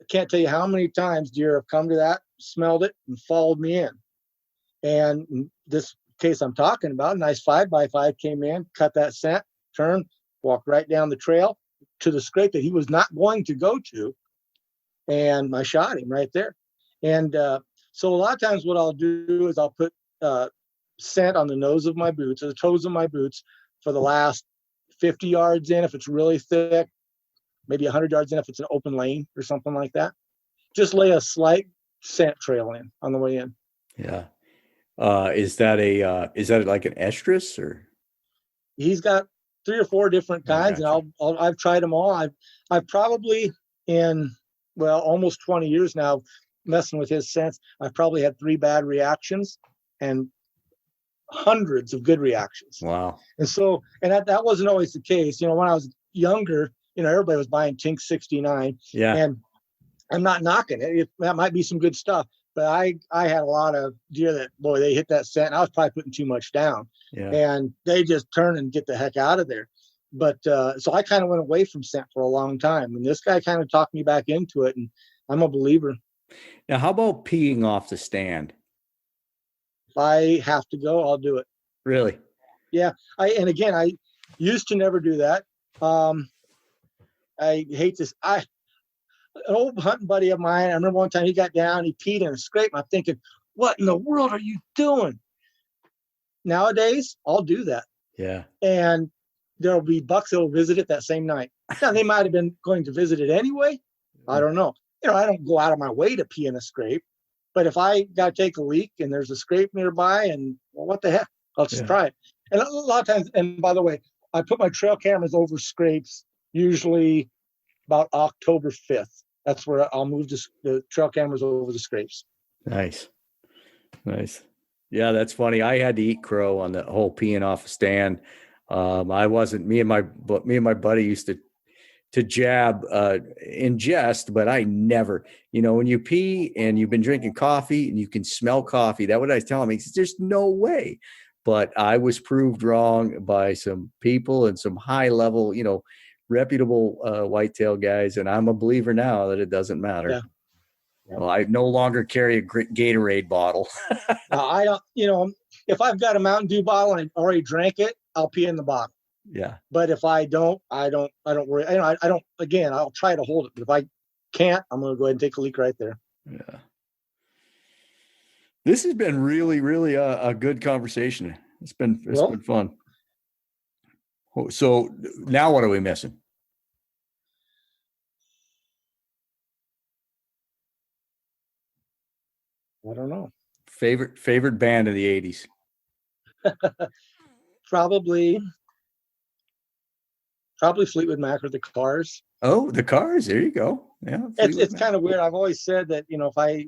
I can't tell you how many times deer have come to that, smelled it, and followed me in. And in this case I'm talking about, a nice 5x5 came in, cut that scent, turned, walked right down the trail to the scrape that he was not going to go to. And I shot him right there. And so a lot of times what I'll do is I'll put scent on the nose of my boots, or the toes of my boots, for the last 50 yards in if it's really thick, maybe 100 yards in if it's an open lane or something like that. Just lay a slight scent trail in on the way in. Yeah. Is that like an estrus, or? He's got 3 or 4 different kinds, gotcha. and I've tried them all. I've probably in almost 20 years now messing with his scents, I've probably had 3 bad reactions and hundreds of good reactions. Wow. And so, and that wasn't always the case. When I was younger, everybody was buying Tink 69. Yeah. And I'm not knocking it. That might be some good stuff. But I had a lot of deer that, boy, they hit that scent, and I was probably putting too much down. Yeah. And they just turn and get the heck out of there. But so I kind of went away from scent for a long time. And this guy kind of talked me back into it. And I'm a believer. Now, how about peeing off the stand? If I have to go, I'll do it. Really? Yeah. I used to never do that. I hate this. An old hunting buddy of mine, I remember one time he got down, he peed in a scrape. I'm thinking, what in the world are you doing? Nowadays, I'll do that. Yeah. And there'll be bucks that will visit it that same night. Now, they might have been going to visit it anyway. I don't know. I don't go out of my way to pee in a scrape. But if I got to take a leak and there's a scrape nearby, and what the heck, I'll just try it. And a lot of times, and by the way, I put my trail cameras over scrapes usually about October 5th. That's where I'll move the trail cameras over the scrapes. Nice. Yeah, that's funny. I had to eat crow on the whole peeing off a stand. I wasn't. Me and my buddy used to jab in jest, but I never. When you pee and you've been drinking coffee and you can smell coffee, that's what I was telling him. He says, "There's no way." But I was proved wrong by some people and some high level, reputable whitetail guys, and I'm a believer now that it doesn't matter. Yeah. Well, I no longer carry a Gatorade bottle. I don't. If I've got a Mountain Dew bottle and I already drank it, I'll pee in the bottle. Yeah. But if I don't worry. I don't. Again, I'll try to hold it. But if I can't, I'm going to go ahead and take a leak right there. Yeah. This has been really, really a good conversation. It's been fun. So now what are we missing? I don't know. Favorite band of the 80s? Probably Fleetwood Mac or the Cars. Oh, the Cars. There you go. Yeah. It's kind of weird. I've always said that, if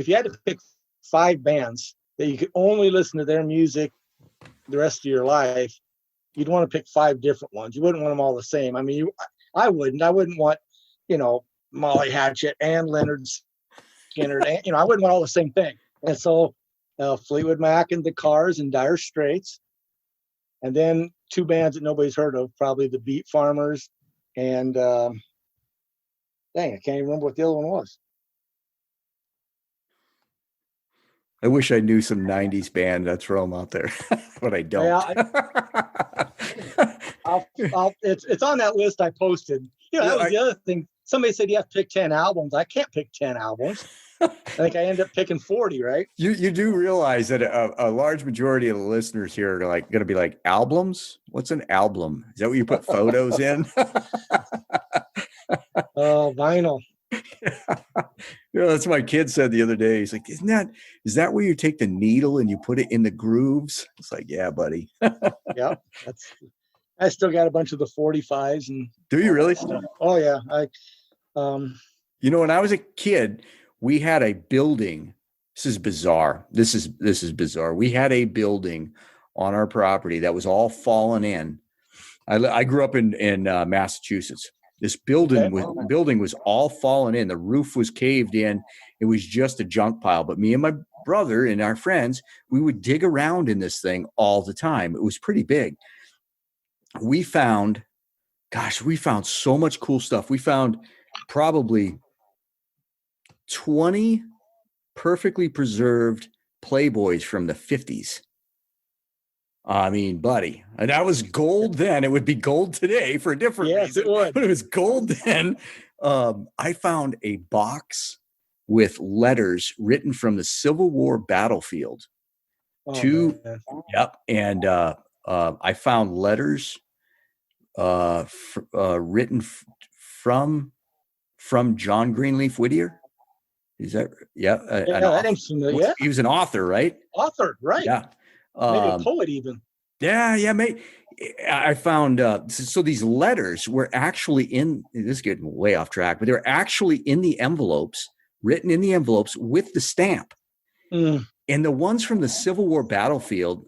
you had to pick 5 bands that you could only listen to their music the rest of your life, you'd want to pick 5 different ones. You wouldn't want them all the same. I mean, I wouldn't want, Molly Hatchet and Leonard Skinner. And, I wouldn't want all the same thing. And so Fleetwood Mac and the Cars and Dire Straits. And then 2 bands that nobody's heard of, probably the Beat Farmers and I can't even remember what the other one was. I wish I knew some 90s band. I'd throw them out there, but I don't. Yeah, it's on that list I posted. You know, that was the other thing. Somebody said you have to pick 10 albums. I can't pick 10 albums. I think I end up picking 40, right? You do realize that a large majority of the listeners here are like going to be like, albums? What's an album? Is that what you put photos in? Oh, vinyl. You know, that's what my kid said the other day. He's like, is that where you take the needle and you put it in the grooves? It's like, yeah, buddy. Yeah, I still got a bunch of the 45s and. Do you really? Oh yeah, You know, when I was a kid, we had a building. This is bizarre. This is bizarre. We had a building on our property that was all fallen in. I grew up in Massachusetts. This building was all fallen in. The roof was caved in. It was just a junk pile. But me and my brother and our friends, we would dig around in this thing all the time. It was pretty big. We found so much cool stuff. We found probably 20 perfectly preserved Playboys from the 50s. I mean, buddy, and that was gold then. It would be gold today for a different reason. It would. But it was gold then. I found a box with letters written from the Civil War battlefield. Yep. And I found letters written from John Greenleaf Whittier. Is that yeah? He was an author, right? Author, right? Yeah. Maybe a poet even. Yeah, mate. I found so these letters were actually in. This is getting way off track, but they were actually in the envelopes, written in the envelopes with the stamp. And the ones from the Civil War battlefield,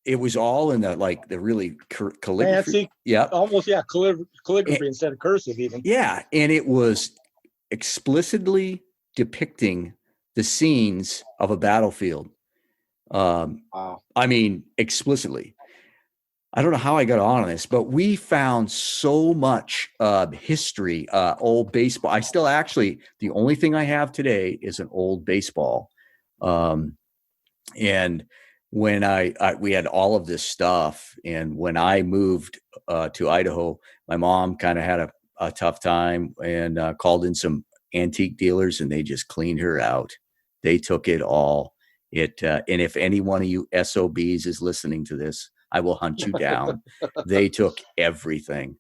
it was all in the really calligraphy. Fancy, yeah, almost calligraphy instead of cursive even. Yeah, and it was explicitly depicting the scenes of a battlefield. Wow. I mean, explicitly. I don't know how I got on this, but we found so much history, old baseball. I still actually, the only thing I have today is an old baseball. And when we had all of this stuff, and when I moved to Idaho, my mom kind of had a tough time and called in some antique dealers, and they just cleaned her out. They took it all. And if any one of you SOBs is listening to this, I will hunt you down. They took everything.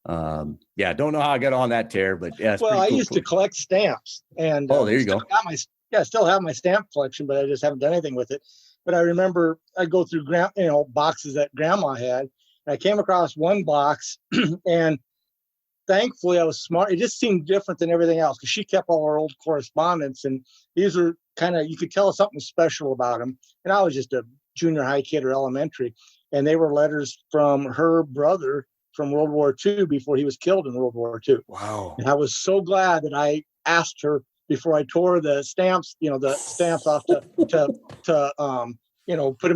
Don't know how I got on that tear, but yeah. Well, I used to collect stamps, and there you go. I still have my stamp collection, but I just haven't done anything with it. But I remember I'd go through boxes that Grandma had, and I came across one box, and thankfully I was smart. It just seemed different than everything else because she kept all our old correspondence, and these were kind of, you could tell something special about them. And I was just a junior high kid or elementary, and they were letters from her brother from World War II before he was killed in World War II. Wow. And I was so glad that I asked her before I tore the stamps, the stamps off to put them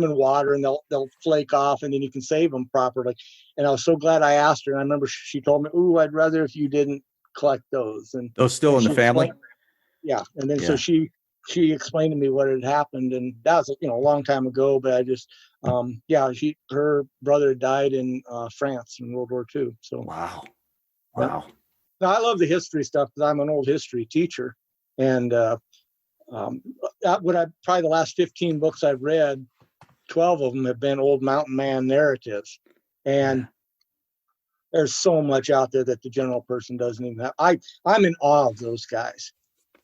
in water, and they'll flake off, and then you can save them properly. And I was so glad I asked her. And I remember she told me, "Ooh, I'd rather if you didn't collect those." And those still in the family. Yeah. And then so she explained to me what had happened, and that was a long time ago. But I just her brother died in France in World War II. So wow. Now I love the history stuff because I'm an old history teacher, and probably the last 15 books I've read, 12 of them have been old mountain man narratives, and there's so much out there that the general person doesn't even have. I'm in awe of those guys,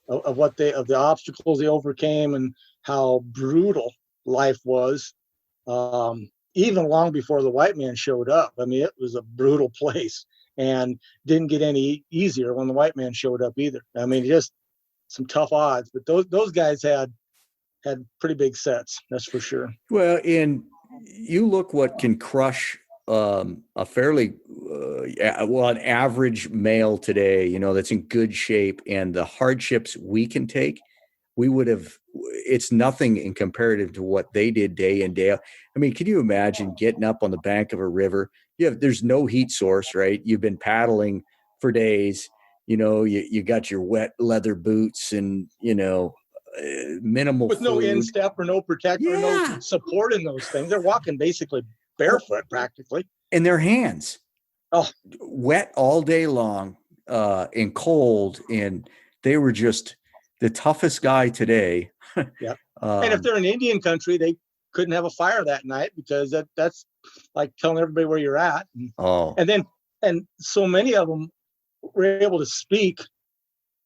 of the obstacles they overcame and how brutal life was, even long before the white man showed up. I mean, it was a brutal place, and didn't get any easier when the white man showed up either. I mean, just some tough odds, but those guys had pretty big sets, that's for sure. Well, and you look what can crush a fairly an average male today, that's in good shape, and the hardships we can take, it's nothing in comparative to what they did day in, day out. I mean, can you imagine getting up on the bank of a river? There's no heat source, right? You've been paddling for days. you got your wet leather boots and, minimal with no food. instep or no protector or no Yeah. support in those things. They're walking basically barefoot practically. And their hands wet all day long, and cold. And they were just the toughest guy today. Yeah. And if they're in Indian country, they couldn't have a fire that night because that's like telling everybody where you're at. And so many of them were able to speak.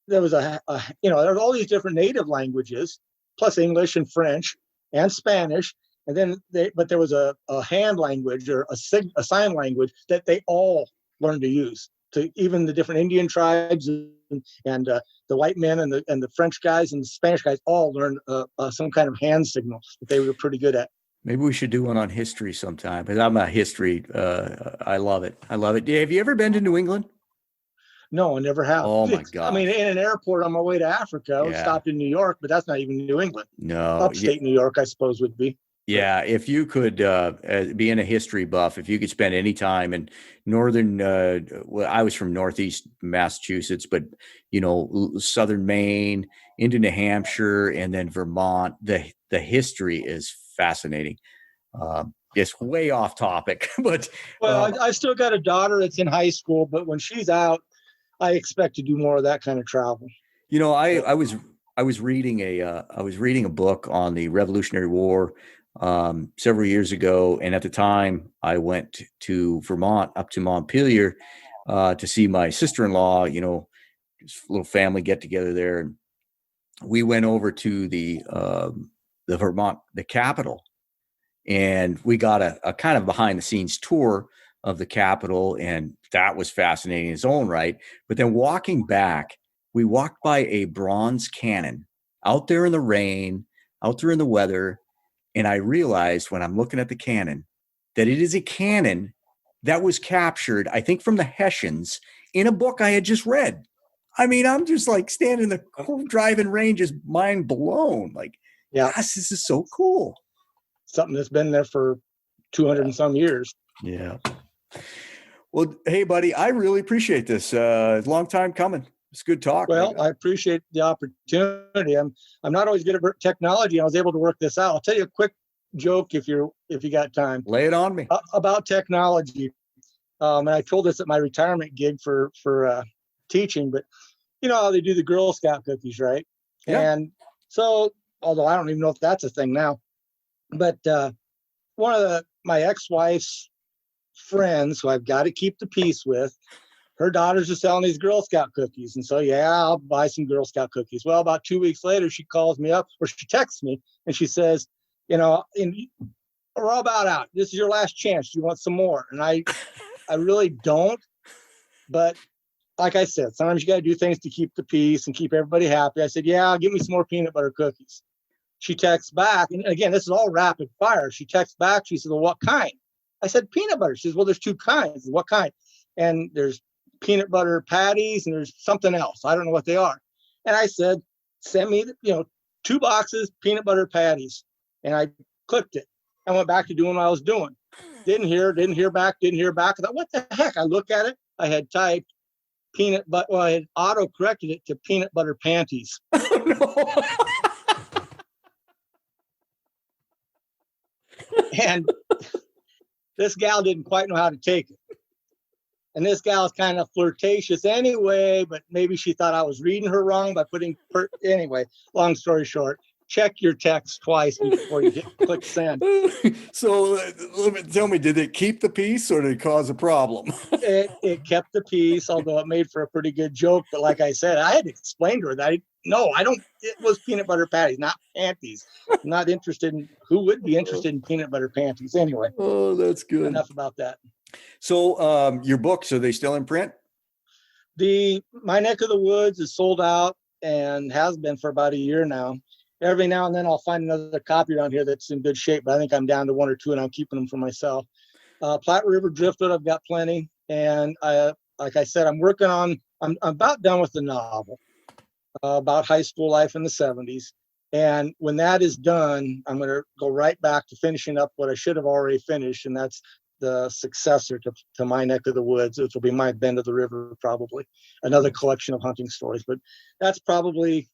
There was there were all these different native languages, plus English and French and Spanish. And then there was a hand language or a sign language that they all learned to use. To even the different Indian tribes and the white men and the French guys and the Spanish guys all learned some kind of hand signal that they were pretty good at. Maybe we should do one on history sometime, because I'm a history. I love it. I love it. Have you ever been to New England? No, I never have. Oh my God. I mean, in an airport on my way to Africa, I stopped in New York, but that's not even New England. No. Upstate New York, I suppose, would be. Yeah, if you could, being a history buff, if you could spend any time in northern, I was from Northeast Massachusetts, but southern Maine into New Hampshire and then Vermont, the history is fascinating. It's way off topic, but I still got a daughter that's in high school, but when she's out, I expect to do more of that kind of travel. I was reading a book on the Revolutionary War several years ago, and at the time I went to Vermont, up to Montpelier, to see my sister-in-law. Just a little family get together there, and we went over to the Vermont, the capital, and we got a kind of behind the scenes tour of the Capitol, and that was fascinating in its own right. But then walking back, we walked by a bronze cannon out there in the rain, out there in the weather, and I realized when I'm looking at the cannon that it is a cannon that was captured, I think, from the Hessians in a book I had just read. I mean, I'm just like standing in the cool driving range, just mind blown. Like, gosh, this is so cool. Something that's been there for 200 and some years. Yeah. Well, hey, buddy, I really appreciate this. Long time coming. It's good talk. Well, I appreciate the opportunity. I'm not always good at technology. I was able to work this out. I'll tell you a quick joke if you got time. Lay it on me. About technology. And I told this at my retirement gig for teaching, but you know how they do the Girl Scout cookies, right? Yeah. And so, although I don't even know if that's a thing now, but one of my ex-wife's friends, who I've got to keep the peace with, her daughters are selling these Girl Scout cookies. And so, I'll buy some Girl Scout cookies. Well, about 2 weeks later, she calls me up, or she texts me, and she says, we're all about out. This is your last chance. Do you want some more? And I really don't. But like I said, sometimes you got to do things to keep the peace and keep everybody happy. I said, give me some more peanut butter cookies. She texts back. And again, this is all rapid fire. She texts back. She says, well, what kind? I said, peanut butter. She says, well, there's two kinds. What kind? And there's peanut butter patties and there's something else. I don't know what they are. And I said, send me, 2 boxes, peanut butter patties. And I clicked it. I went back to doing what I was doing. Didn't hear back. I thought, what the heck? I look at it. I had typed peanut butter. Well, I had auto corrected it to peanut butter panties. Oh, no. And this gal didn't quite know how to take it. And this gal's kind of flirtatious anyway, but maybe she thought I was reading her wrong by putting anyway, long story short, check your text twice before you click send. So tell me, did it keep the peace or did it cause a problem? It kept the peace, although it made for a pretty good joke. But like I said, I had to explain to her that it was peanut butter patties, not panties. I'm not interested in, who would be interested in peanut butter panties anyway. Oh, that's good. Enough about that. So your books, are they still in print? My Neck of the Woods is sold out and has been for about a year now. Every now and then I'll find another copy around here that's in good shape, but I think I'm down to 1 or 2 and I'm keeping them for myself. Platte River Driftwood, I've got plenty. And like I said, I'm about done with the novel about high school life in the 70s. And when that is done, I'm going to go right back to finishing up what I should have already finished. And that's the successor to my neck of the woods, which will be my Bend of the River, probably another collection of hunting stories. But that's probably,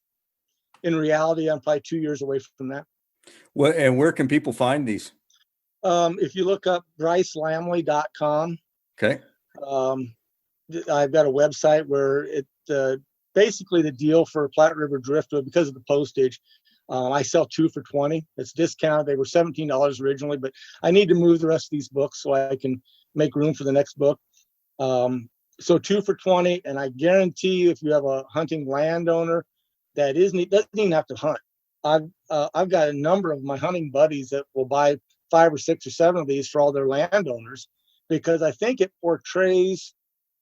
in reality, I'm probably 2 years away from that. Well, and where can people find these? If you look up brycelambley.com, Okay. I've got a website where it basically the deal for Platte River Driftwood, because of the postage, I sell 2 for $20. It's discounted. They were $17 originally, but I need to move the rest of these books so I can make room for the next book. So 2 for $20, and I guarantee you, if you have a hunting landowner that doesn't even have to hunt. I've got a number of my hunting buddies that will buy 5 or 6 or 7 of these for all their landowners, because I think it portrays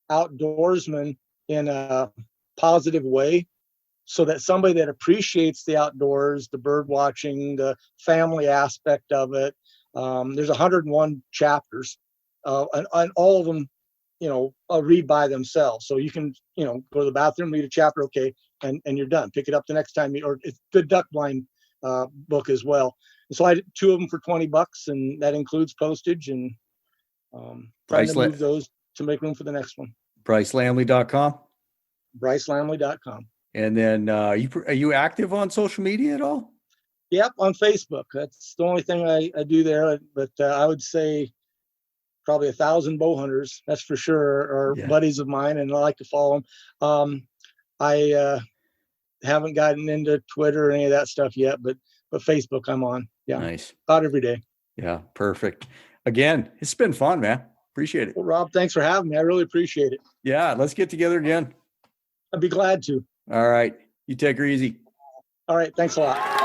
outdoorsmen in a positive way, so that somebody that appreciates the outdoors, the bird watching, the family aspect of it. There's 101 chapters, and all of them, read by themselves. So you can, go to the bathroom, read a chapter, okay, and you're done. Pick it up the next time. Or it's good duck blind book as well. And so I did 2 of them for $20, and that includes postage, and trying to move those to make room for the next one. BryceLambley.com. BryceLambley.com. And then are you active on social media at all? Yep, on Facebook. That's the only thing I do there. But I would say probably 1,000 bow hunters, that's for sure, are buddies of mine, and I like to follow them. I haven't gotten into Twitter or any of that stuff yet, but Facebook I'm on. Yeah, nice. About every day. Yeah, perfect. Again, it's been fun, man. Appreciate it. Well, Rob, thanks for having me. I really appreciate it. Yeah, let's get together again. I'd be glad to. All right. You take her easy. All right. Thanks a lot.